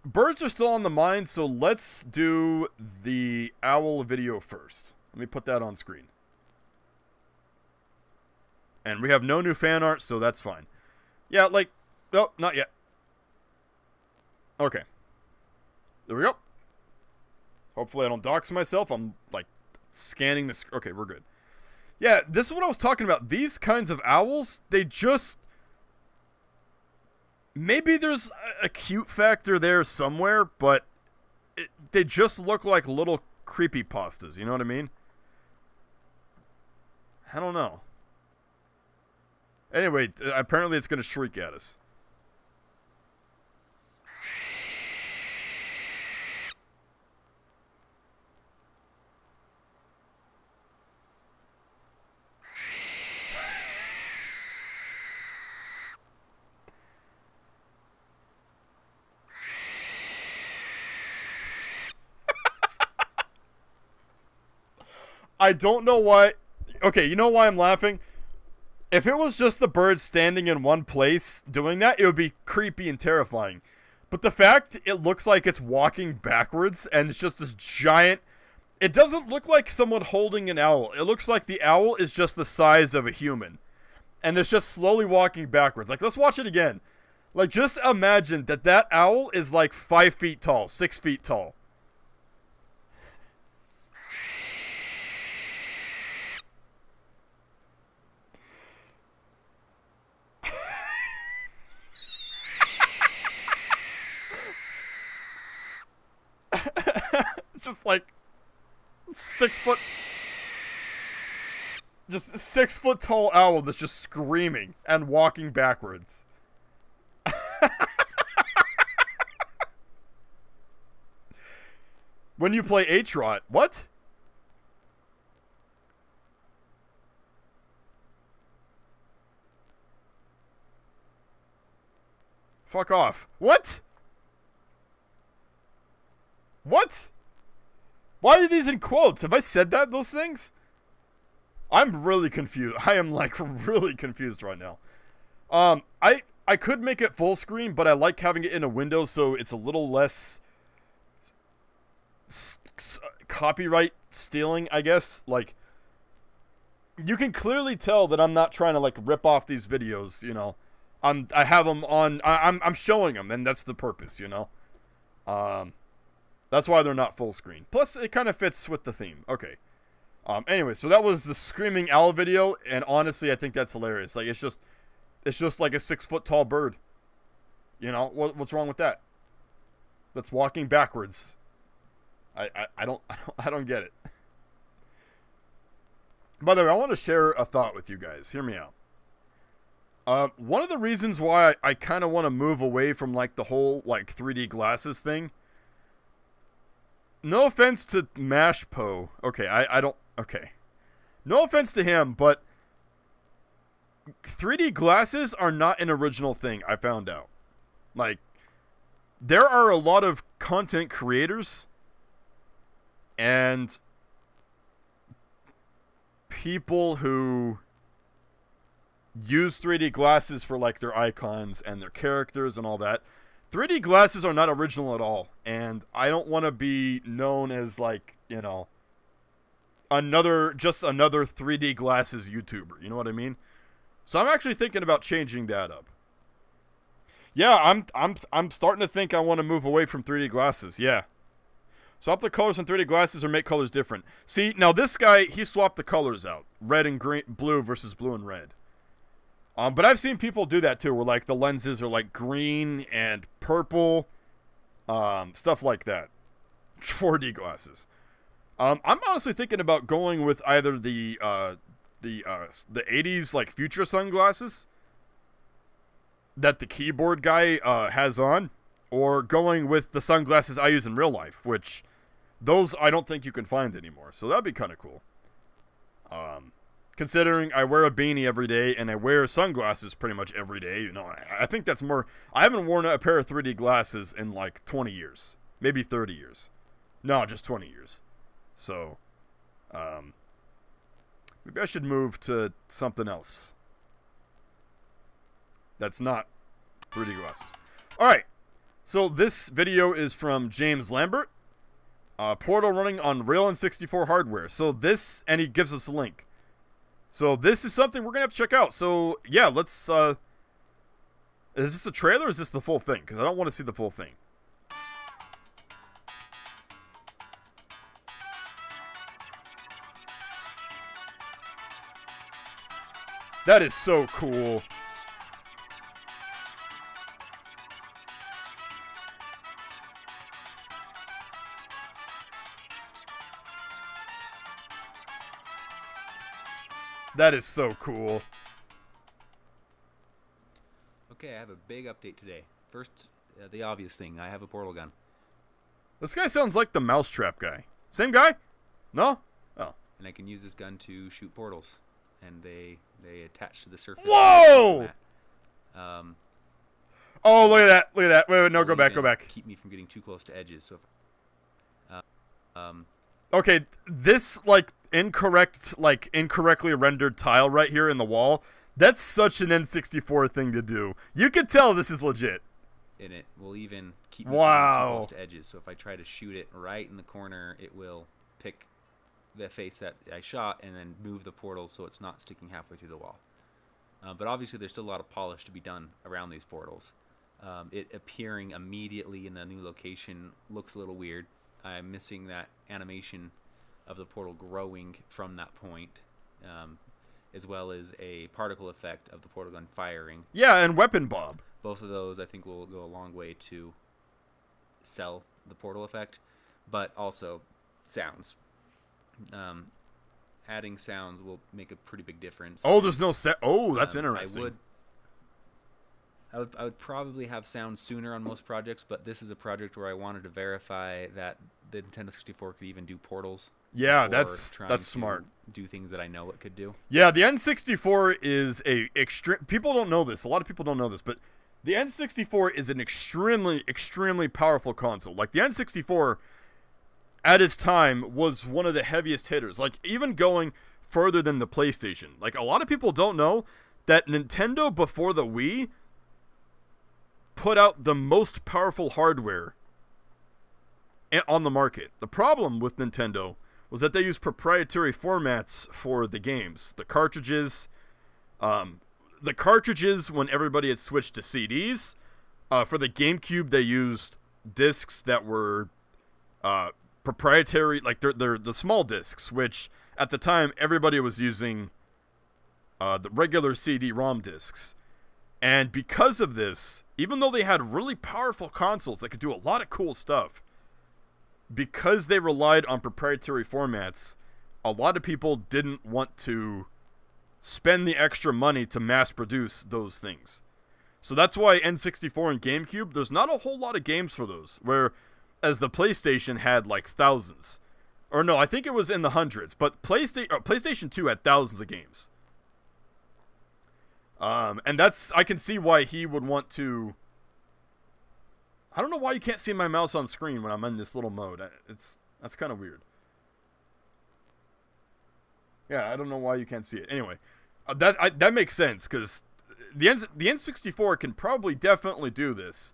Birds are still on the mind, so let's do the Owl video first. Let me put that on screen. And we have no new fan art, so that's fine. Yeah, like... Oh, not yet. Okay. There we go. Hopefully I don't dox myself. I'm, like, scanning this... Okay, we're good. Yeah, this is what I was talking about. These kinds of owls, they just... Maybe there's a cute factor there somewhere, but they just look like little creepypastas, you know what I mean? I don't know. Anyway, apparently it's going to shriek at us. I don't know why. Okay, you know why I'm laughing? If it was just the bird standing in one place doing that, it would be creepy and terrifying. But the fact it looks like it's walking backwards and it's just this giant... It doesn't look like someone holding an owl. It looks like the owl is just the size of a human. And it's just slowly walking backwards. Like, let's watch it again. Like, just imagine that that owl is like 5 feet tall, 6 feet tall. Just like 6 foot, just a 6 foot tall owl that's just screaming and walking backwards. When you play H-Rot, what? Fuck off. What? What? Why are these in quotes? Have I said those things? I'm really confused. I am, like, really confused right now. I could make it full screen, but I like having it in a window so it's a little less copyright stealing, I guess. Like, you can clearly tell that I'm not trying to like rip off these videos, you know. I have them on, I'm showing them, and that's the purpose, you know. That's why they're not full screen. Plus, it kind of fits with the theme. Okay. Anyway, so that was the Screaming Owl video, and honestly, I think that's hilarious. Like, it's just like a 6-foot tall bird. You know, what's wrong with that? That's walking backwards. I don't get it. By the way, I want to share a thought with you guys. Hear me out. One of the reasons why I kind of want to move away from like the whole like 3D glasses thing. No offense to Mashpo. Okay, I don't. Okay. No offense to him, but 3D glasses are not an original thing, I found out. Like, there are a lot of content creators and people who use 3D glasses for like their icons and their characters and all that. 3D glasses are not original at all, and I don't want to be known as like, you know, just another 3D glasses YouTuber, you know what I mean? So I'm actually thinking about changing that up. Yeah, I'm starting to think I want to move away from 3D glasses. Yeah. Swap the colors on 3D glasses or make colors different. See, now this guy, he swapped the colors out. Red and green, blue versus blue and red. But I've seen people do that too, where like the lenses are like green and purple, stuff like that. 4D glasses. I'm honestly thinking about going with either the 80s like future sunglasses that the keyboard guy has on, or going with the sunglasses I use in real life, which those I don't think you can find anymore. So that'd be kind of cool. Considering I wear a beanie every day and I wear sunglasses pretty much every day, you know, I think that's more. I haven't worn a pair of 3D glasses in like 20 years, maybe 30 years. No, just 20 years. So, maybe I should move to something else that's not 3D glasses. All right. So this video is from James Lambert. Portal running on Unreal and 64 hardware. So this, and he gives us a link. So this is something we're going to have to check out. So, yeah, let's, is this a trailer or is this the full thing? Because I don't want to see the full thing. That is so cool. That is so cool. Okay, I have a big update today. First, the obvious thing. I have a portal gun. This guy sounds like the mousetrap guy. Same guy? No? Oh. And I can use this gun to shoot portals. And they attach to the surface. Whoa! Oh, look at that. Look at that. Wait, no, go back. Keep me from getting too close to edges. So if, okay, this, like, incorrectly rendered tile right here in the wall, that's such an N64 thing to do. You can tell this is legit. And it will even keep me from getting too close to edges. So if I try to shoot it right in the corner, it will pick the face that I shot and then move the portal so it's not sticking halfway through the wall. But obviously there's still a lot of polish to be done around these portals. It appearing immediately in the new location looks a little weird. I'm missing that animation of the portal growing from that point, as well as a particle effect of the portal gun firing. Yeah, and weapon bob. Both of those I think will go a long way to sell the portal effect, but also sounds. Adding sounds will make a pretty big difference. Oh, there's no set. Oh, that's interesting. I would probably have sound sooner on most projects, but this is a project where I wanted to verify that the Nintendo 64 could even do portals. Yeah, that's smart. Do things that I know it could do. Yeah, the N64 is a extreme. People don't know this. A lot of people don't know this, but the N64 is an extremely powerful console. Like the N64, at its time, was one of the heaviest hitters. Like even going further than the PlayStation. Like a lot of people don't know that Nintendo before the Wii put out the most powerful hardware on the market. The problem with Nintendo was that they used proprietary formats for the games. The cartridges, when everybody had switched to CDs. For the GameCube, they used discs that were proprietary, like they're the small discs, which at the time everybody was using the regular CD-ROM discs. And because of this, even though they had really powerful consoles that could do a lot of cool stuff, because they relied on proprietary formats, a lot of people didn't want to spend the extra money to mass produce those things. So that's why N64 and GameCube, there's not a whole lot of games for those, whereas the PlayStation had like thousands. Or no, I think it was in the hundreds, but PlayStation 2 had thousands of games. And I can see why he would want to. I don't know why you can't see my mouse on screen when I'm in this little mode. That's kind of weird. Yeah, I don't know why you can't see it. Anyway, that makes sense, because the N64 can probably definitely do this,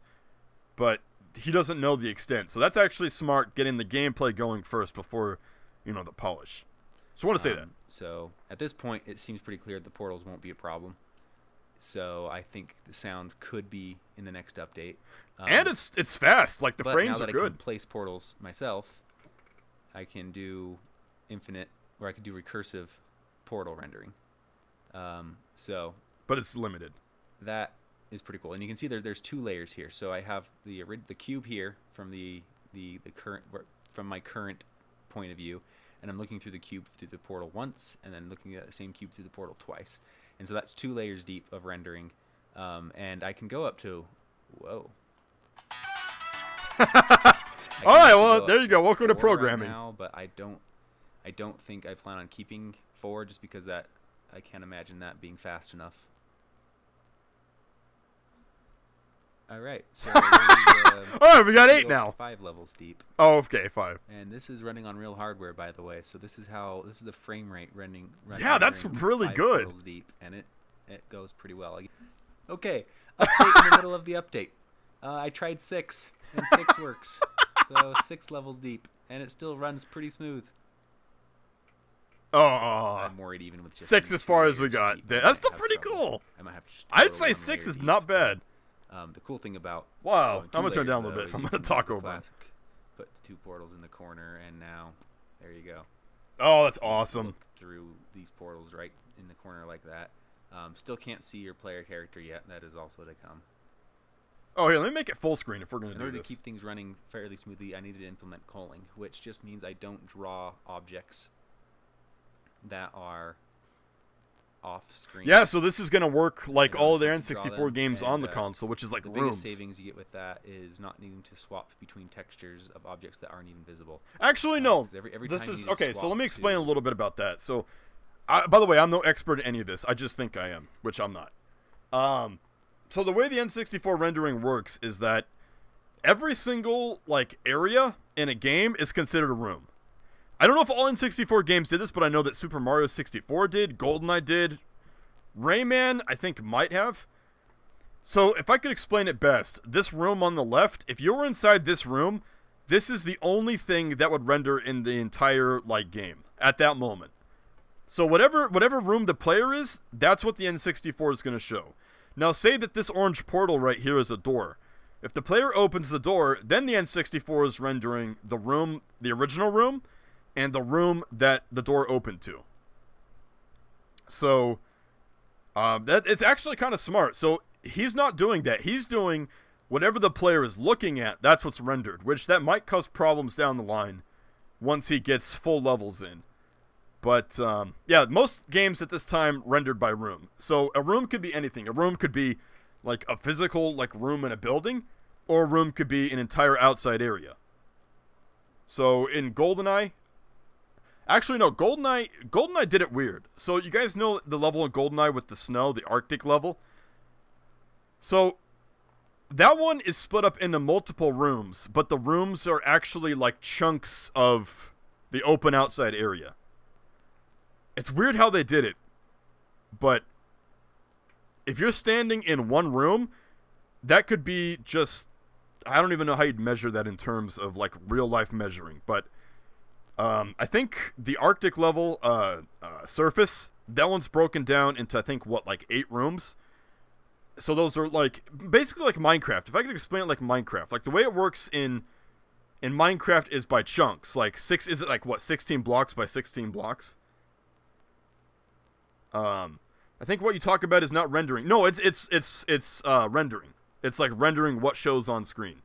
but he doesn't know the extent. So that's actually smart, getting the gameplay going first before, the polish. So I want to say that. So at this point, it seems pretty clear that the portals won't be a problem. So I think the sound could be in the next update. And it's fast. Like, the frames now are that good. I can place portals myself, I can do infinite, or I could do recursive portal rendering. But it's limited. That is pretty cool. And you can see there's 2 layers here. So I have the cube here from the current, from my current point of view, and I'm looking through the cube through the portal once, and then looking at the same cube through the portal twice. And so that's 2 layers deep of rendering, and I can go up to, whoa. All right, well, there you go. Welcome to programming. Right now, but I don't think I plan on keeping 4, just because I can't imagine that being fast enough. All right, so all right, we got 8 now. 5 levels deep. Oh, okay, 5. And this is running on real hardware, by the way. So this is the frame rate running. Yeah, that's really 5 good. levels deep, and it goes pretty well. Okay, update in the middle of the update. I tried 6, and 6 works. So 6 levels deep, and it still runs pretty smooth. Oh, I'm worried even with just 6 as far as we got. That's still pretty cool. I might have to I'd say 6 is not bad. The cool thing about I'm gonna turn down a little bit if I'm gonna talk over. Classic, put 2 portals in the corner, and now there you go. Oh, that's awesome. Look through these portals right in the corner like that. Still can't see your player character yet. That is also to come. Oh, here, let me make it full screen if we're gonna do this. In order to keep things running fairly smoothly, I needed to implement culling, which just means I don't draw objects that are off screen. Yeah, so this is gonna work like all of the N64 games on the console, which is like the rooms. biggest savings you get with that is not needing to swap between textures of objects that aren't even visible. Actually, no. Every this time is you okay. So let me explain to... a little bit about that. So, by the way, I'm no expert in any of this. I just think I am, which I'm not. So the way the N64 rendering works is that every single area in a game is considered a room. I don't know if all N64 games did this, but I know that Super Mario 64 did, GoldenEye did, Rayman I think might have. So if I could explain it best, this room on the left, if you were inside this room, this is the only thing that would render in the entire game at that moment. So whatever room the player is, that's what the N64 is going to show. Now say that this orange portal right here is a door. If the player opens the door, then the N64 is rendering the room, the original room, and the room that the door opened to. So that it's actually kind of smart. So he's not doing that. He's doing whatever the player is looking at. That's what's rendered, which that might cause problems down the line once he gets full levels in. But yeah, most games at this time rendered by room. So a room could be anything. A room could be like a physical room in a building, or a room could be an entire outside area. So in GoldenEye, actually no, GoldenEye did it weird. So you guys know the level in GoldenEye with the snow, the Arctic level? So that one is split up into multiple rooms, but the rooms are actually like chunks of the open outside area. It's weird how they did it, but if you're standing in one room, that could be just I don't even know how you'd measure that in terms of like real life measuring, but I think the Arctic level surface, that one's broken down into I think what, like 8 rooms. So those are like basically like Minecraft. If I could explain it like Minecraft, like the way it works in Minecraft is by chunks. Like is it like what, 16 blocks by 16 blocks? I think what you talk about is not rendering. No, it's rendering. It's like rendering what shows on screen.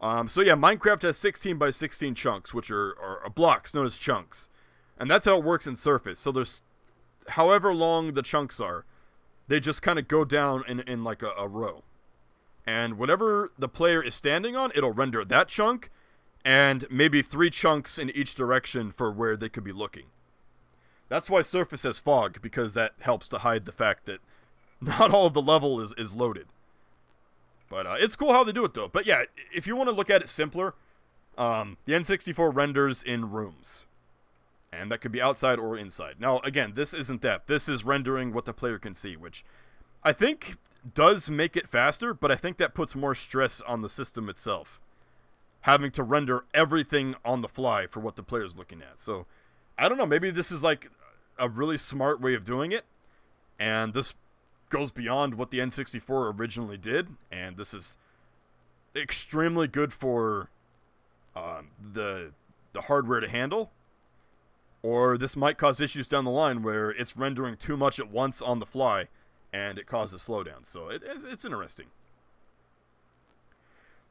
So yeah, Minecraft has 16 by 16 chunks, which are blocks known as chunks, and that's how it works in Surface. So there's however long the chunks are. They just kind of go down in like a row. And whatever the player is standing on, it'll render that chunk, and maybe 3 chunks in each direction for where they could be looking. That's why Surface has fog, because that helps to hide the fact that not all of the level is loaded. But it's cool how they do it, though. But yeah, if you want to look at it simpler, the N64 renders in rooms. And that could be outside or inside. Now, again, this isn't that. This is rendering what the player can see, which I think does make it faster, but I think that puts more stress on the system itself, having to render everything on the fly for what the player's looking at. So, I don't know. Maybe this is like a really smart way of doing it, and this goes beyond what the N64 originally did, and this is extremely good for the hardware to handle. Or this might cause issues down the line where it's rendering too much at once on the fly, and it causes slowdown. So it's interesting.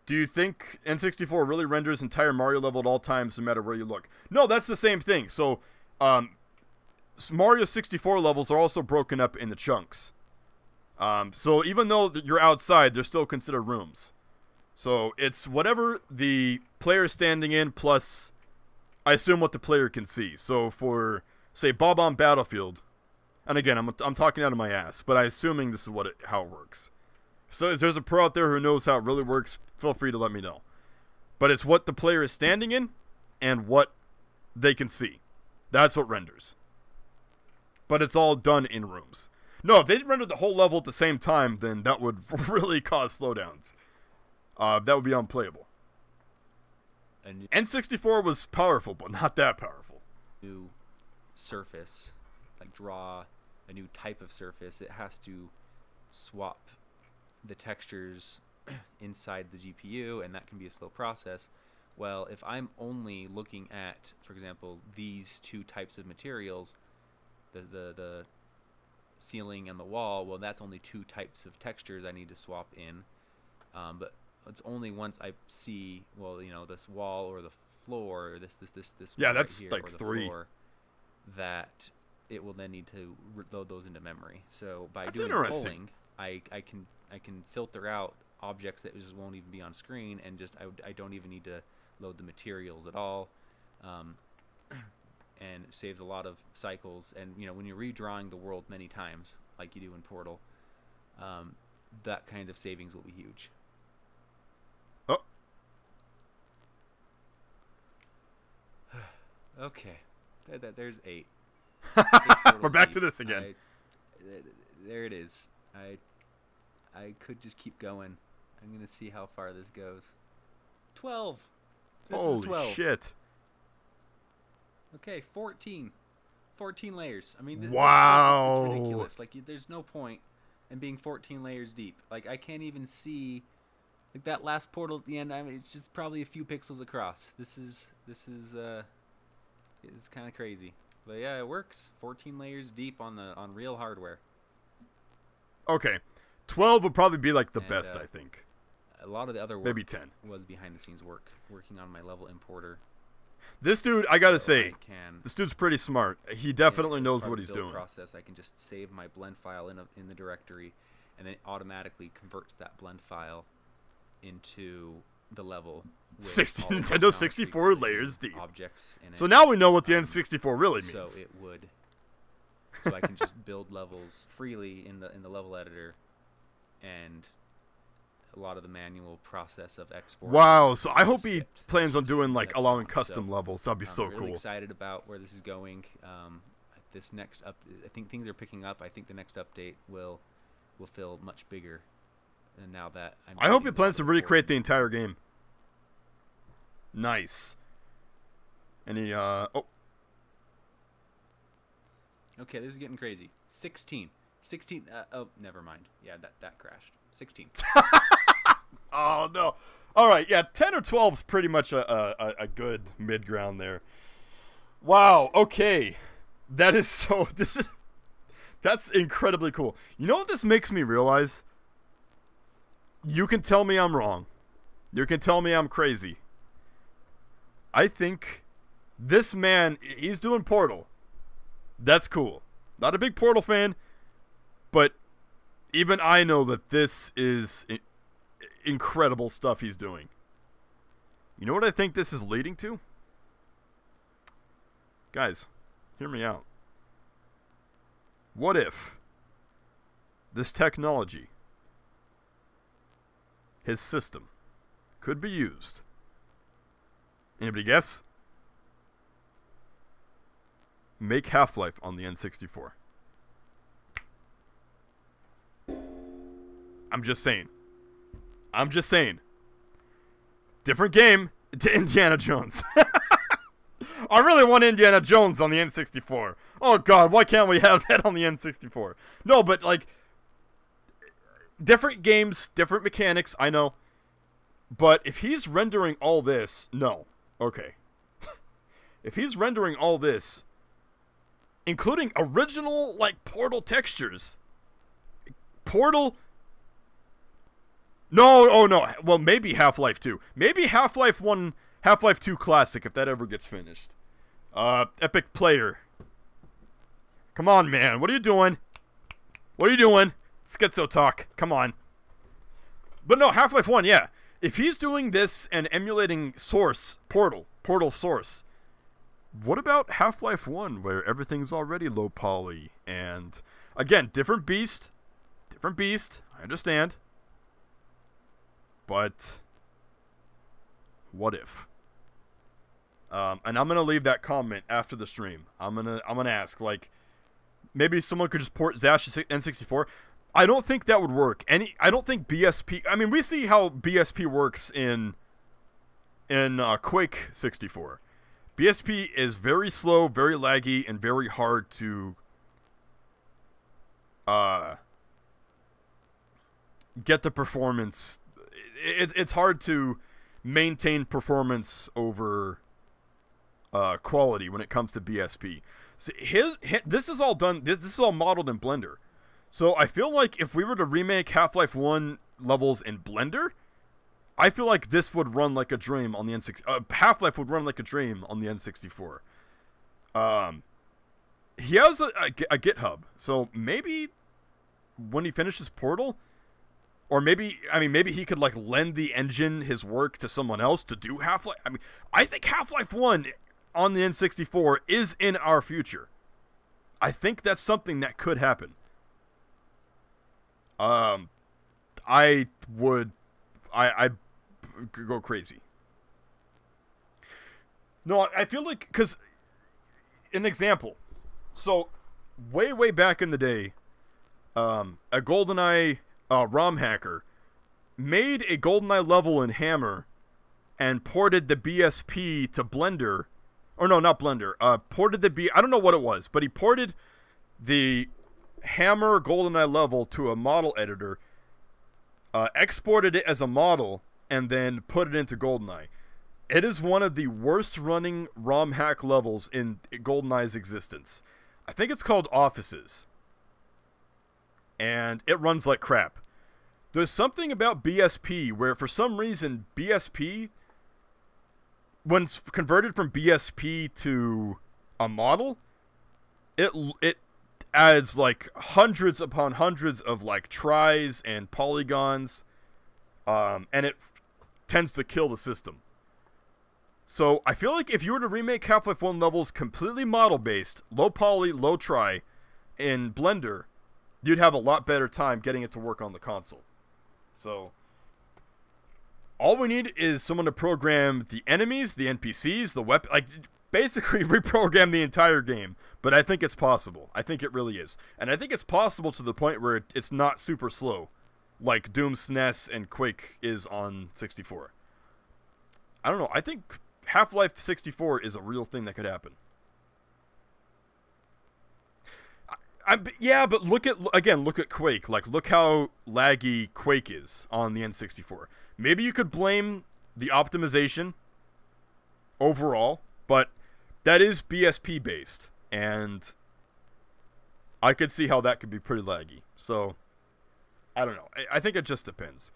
Do you think N64 really renders entire Mario level at all times, no matter where you look? No, that's the same thing. So Mario 64 levels are also broken up into chunks. So even though you're outside, they're still considered rooms. So it's whatever the player is standing in plus, I assume, what the player can see. So for, say, Bob-omb Battlefield, and again, I'm talking out of my ass, but I'm assuming this is how it works. So if there's a pro out there who knows how it really works, feel free to let me know. But it's what the player is standing in and what they can see. That's what renders. But it's all done in rooms. No, if they rendered the whole level at the same time, then that would really cause slowdowns. That would be unplayable. And N64 was powerful, but not that powerful. New surface, like draw a new type of surface, it has to swap the textures inside the GPU, and that can be a slow process. Well, if I'm only looking at, for example, these 2 types of materials, the ceiling and the wall, well, that's only 2 types of textures I need to swap in. But it's only once I see, well, you know, this wall or the floor, or this yeah, right that's here, like or the 3. floor, that it will then need to load those into memory. So by That's doing interesting. polling, I can filter out objects that just won't even be on screen, and just I don't even need to load the materials at all, and it saves a lot of cycles. And you know, when you're redrawing the world many times, like you do in Portal, that kind of savings will be huge. Oh. Okay, there's 8. We're back to this again. There it is. I could just keep going. I'm gonna see how far this goes. 12. This is 12. Holy shit. Okay, 14. 14 layers. I mean, wow. it's ridiculous. Like, there's no point in being 14 layers deep. Like, I can't even see, like, that last portal at the end. I mean, it's just probably a few pixels across. This is kind of crazy. But yeah, it works. 14 layers deep on real hardware. Okay. 12 would probably be like the best, I think. A lot of the other work maybe 10 was behind the scenes work, working on my level importer. This dude, I gotta say, this dude's pretty smart. He definitely knows what he's doing. Process, I can just save my blend file in the directory, and then it automatically converts that blend file into the level. Nintendo 64 layers deep. Objects in it. So now we know what the N64 really means. So it would. So I can just build levels freely in the level editor, and a lot of the manual process of export. Wow, so I hope he plans on doing like allowing custom levels. That'd be so really cool. I'm excited about where this is going. This next I think things are picking up. I think the next update will feel much bigger And now that I hope he plans to recreate the entire game. Nice. Any oh. Okay, this is getting crazy. 16. Oh, never mind. Yeah, that crashed. 16. Oh no. All right, yeah, 10 or 12 is pretty much a good mid ground there. Wow. Okay. That is so. That's incredibly cool. You know what this makes me realize? You can tell me I'm wrong. You can tell me I'm crazy. I think this man, he's doing Portal. That's cool. Not a big Portal fan, but even I know that this is incredible stuff he's doing. You know what I think this is leading to? Guys, hear me out. What if this technology, his system, could be used? Anybody guess? Make Half-Life on the N64. I'm just saying. Different game to Indiana Jones. I really want Indiana Jones on the N64. Oh god, why can't we have that on the N64? No, but like, different games, different mechanics, I know. But if he's rendering all this, no. Okay. If he's rendering all this, including original, like, Portal textures. Portal... No, oh no. Well, maybe Half-Life 2. Maybe Half-Life 1, Half-Life 2 Classic, if that ever gets finished. Epic Player. Come on, man. What are you doing? What are you doing? Schizo talk. Come on. But no, Half-Life 1, yeah. If he's doing this and emulating Source, Portal Source, what about Half-Life 1, where everything's already low poly? And, again, different beast. I understand. But what if? And I'm gonna leave that comment after the stream. I'm gonna ask, like, maybe someone could just port Zash to N64. I don't think that would work. I don't think BSP. I mean, we see how BSP works in Quake 64. BSP is very slow, very laggy, and very hard to get the performance. It's hard to maintain performance over quality when it comes to BSP. So this is all done. This is all modeled in Blender. So I feel like if we were to remake Half-Life 1 levels in Blender, I feel like this would run like a dream on the N64. Half-Life would run like a dream on the N64. He has a GitHub, so maybe when he finishes Portal, or maybe he could like lend the engine, his work, to someone else to do Half-Life. I mean, I think Half-Life 1 on the N64 is in our future. I think that's something that could happen. I'd go crazy. No, I feel like, because, an example. So, way back in the day, a GoldenEye ROM hacker made a GoldenEye level in Hammer and ported the BSP to Blender. Or no, not Blender. I don't know what it was, but he ported the Hammer GoldenEye level to a model editor, exported it as a model, and then put it into GoldenEye. It is one of the worst running ROM hack levels in GoldenEye's existence. I think it's called Offices. And it runs like crap. There's something about BSP where, for some reason, BSP, when converted from BSP to a model, it adds like hundreds upon hundreds of like tries and polygons, and it tends to kill the system. So I feel like if you were to remake Half-Life 1 levels completely model-based, low poly, low try, in Blender, you'd have a lot better time getting it to work on the console. So all we need is someone to program the enemies, the NPCs, the weapon, like basically reprogram the entire game. But I think it's possible. I think it really is. And I think it's possible to the point where it's not super slow. like Doom SNES and Quake is on 64. I don't know. I think Half-Life 64 is a real thing that could happen. Yeah, but look at Quake. Like, look how laggy Quake is on the N64. Maybe you could blame the optimization overall, but that is BSP based, and I could see how that could be pretty laggy. So, I don't know. I think it just depends.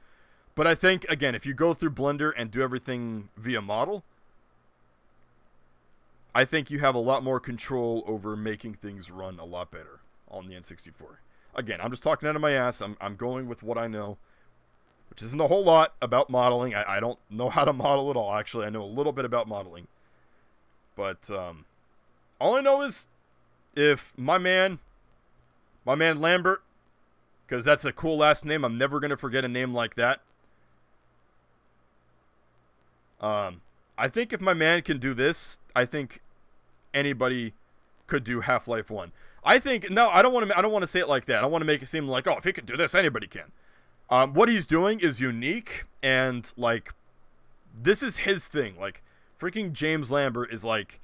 But I think, again, if you go through Blender and do everything via model, I think you have a lot more control over making things run a lot better on the N64. Again, I'm just talking out of my ass. I'm going with what I know, which isn't a whole lot about modeling. I don't know how to model at all. Actually, I know a little bit about modeling. But all I know is if my man Lambert, because that's a cool last name. I'm never going to forget a name like that. I think if my man can do this, I think anybody could do Half-Life 1. I think, no, I don't want to say it like that. I want to make it seem like, oh, if he can do this, anybody can. What he's doing is unique, and, like, this is his thing. Like, freaking James Lambert is, like,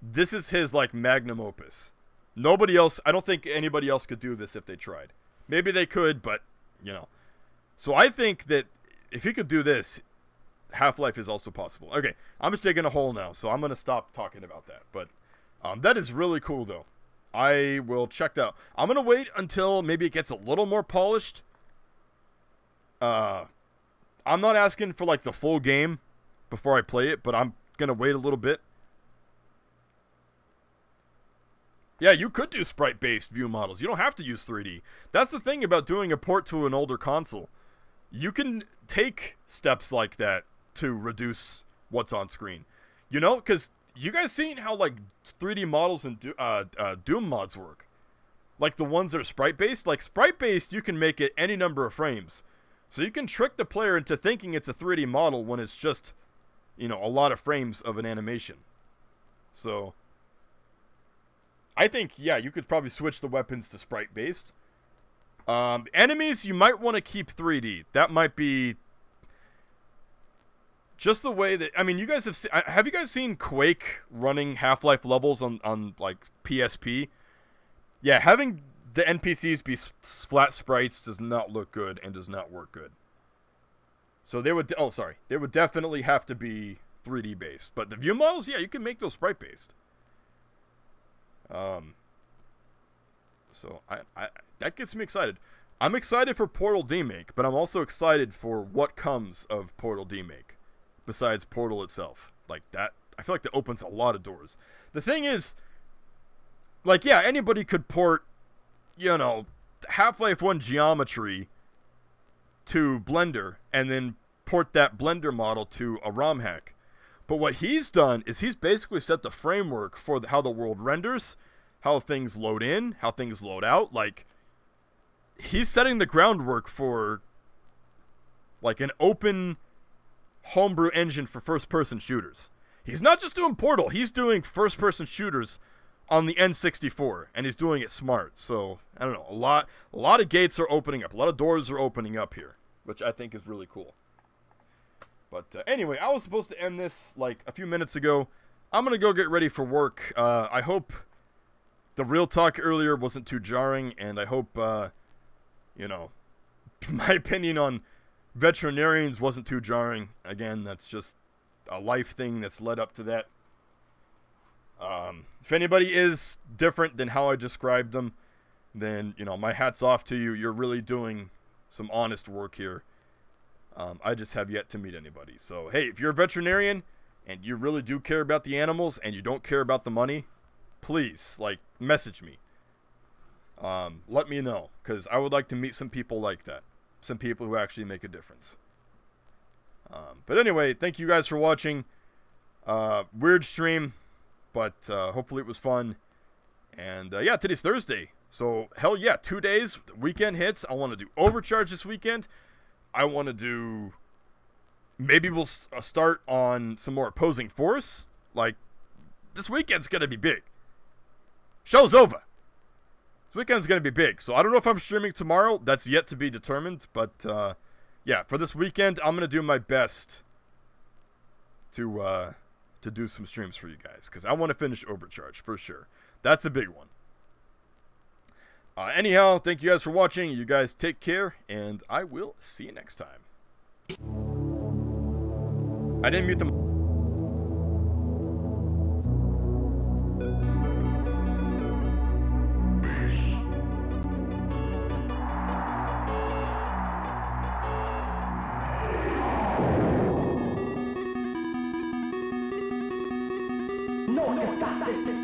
this is his, like, magnum opus. Nobody else, I don't think anybody else could do this if they tried. Maybe they could, but, you know. So I think that if he could do this, Half-Life is also possible. Okay, I'm just digging a hole now, so I'm going to stop talking about that. But that is really cool, though. I will check that out. I'm going to wait until maybe it gets a little more polished. I'm not asking for, like, the full game before I play it, but I'm going to wait a little bit. Yeah, you could do sprite-based view models. You don't have to use 3D. That's the thing about doing a port to an older console. You can take steps like that to reduce what's on screen. You know, because you guys seen how, like, 3D models and Doom mods work? Like, the ones that are sprite-based? Like, sprite-based, you can make it any number of frames. So you can trick the player into thinking it's a 3D model when it's just, you know, a lot of frames of an animation. So I think, yeah, you could probably switch the weapons to sprite-based. Enemies, you might want to keep 3D. That might be just the way that, I mean, you guys have you guys seen Quake running Half-Life levels on like PSP? Yeah, having the NPCs be flat sprites does not look good and does not work good. So they would, they would definitely have to be 3D based. But the view models, yeah, you can make those sprite based. So that gets me excited. I'm excited for Portal Demake, but I'm also excited for what comes of Portal Demake, besides Portal itself. Like that, I feel like that opens a lot of doors. The thing is, like, yeah, anybody could port, you know, Half-Life 1 geometry to Blender and then port that Blender model to a ROM hack. But what he's done is he's basically set the framework for how the world renders, how things load in, how things load out. Like, he's setting the groundwork for, like, an open homebrew engine for first-person shooters. He's not just doing Portal, he's doing first-person shooters on the N64, and he's doing it smart. So, I don't know, a lot of gates are opening up, a lot of doors are opening up here, which I think is really cool. But anyway, I was supposed to end this like a few minutes ago. I'm going to go get ready for work. I hope the real talk earlier wasn't too jarring, and I hope, you know, my opinion on veterinarians wasn't too jarring. Again, that's just a life thing that's led up to that. If anybody is different than how I described them, then, you know, my hat's off to you. You're really doing some honest work here. I just have yet to meet anybody. So, hey, if you're a veterinarian and you really do care about the animals and you don't care about the money, please, like, message me. Let me know, because I would like to meet some people like that. Some people who actually make a difference. But anyway, thank you guys for watching. Weird stream, but hopefully it was fun. And yeah, today's Thursday. So, hell yeah, 2 days, the weekend hits. I want to do Overcharge this weekend. I want to do, maybe we'll start on some more Opposing Force. Like, this weekend's going to be big. Show's over. This weekend's going to be big, so I don't know if I'm streaming tomorrow. That's yet to be determined, but yeah, for this weekend, I'm going to do my best to do some streams for you guys, because I want to finish Overcharge, for sure. That's a big one. Anyhow, thank you guys for watching. You guys take care, and I will see you next time. I didn't mute them. No, stop this.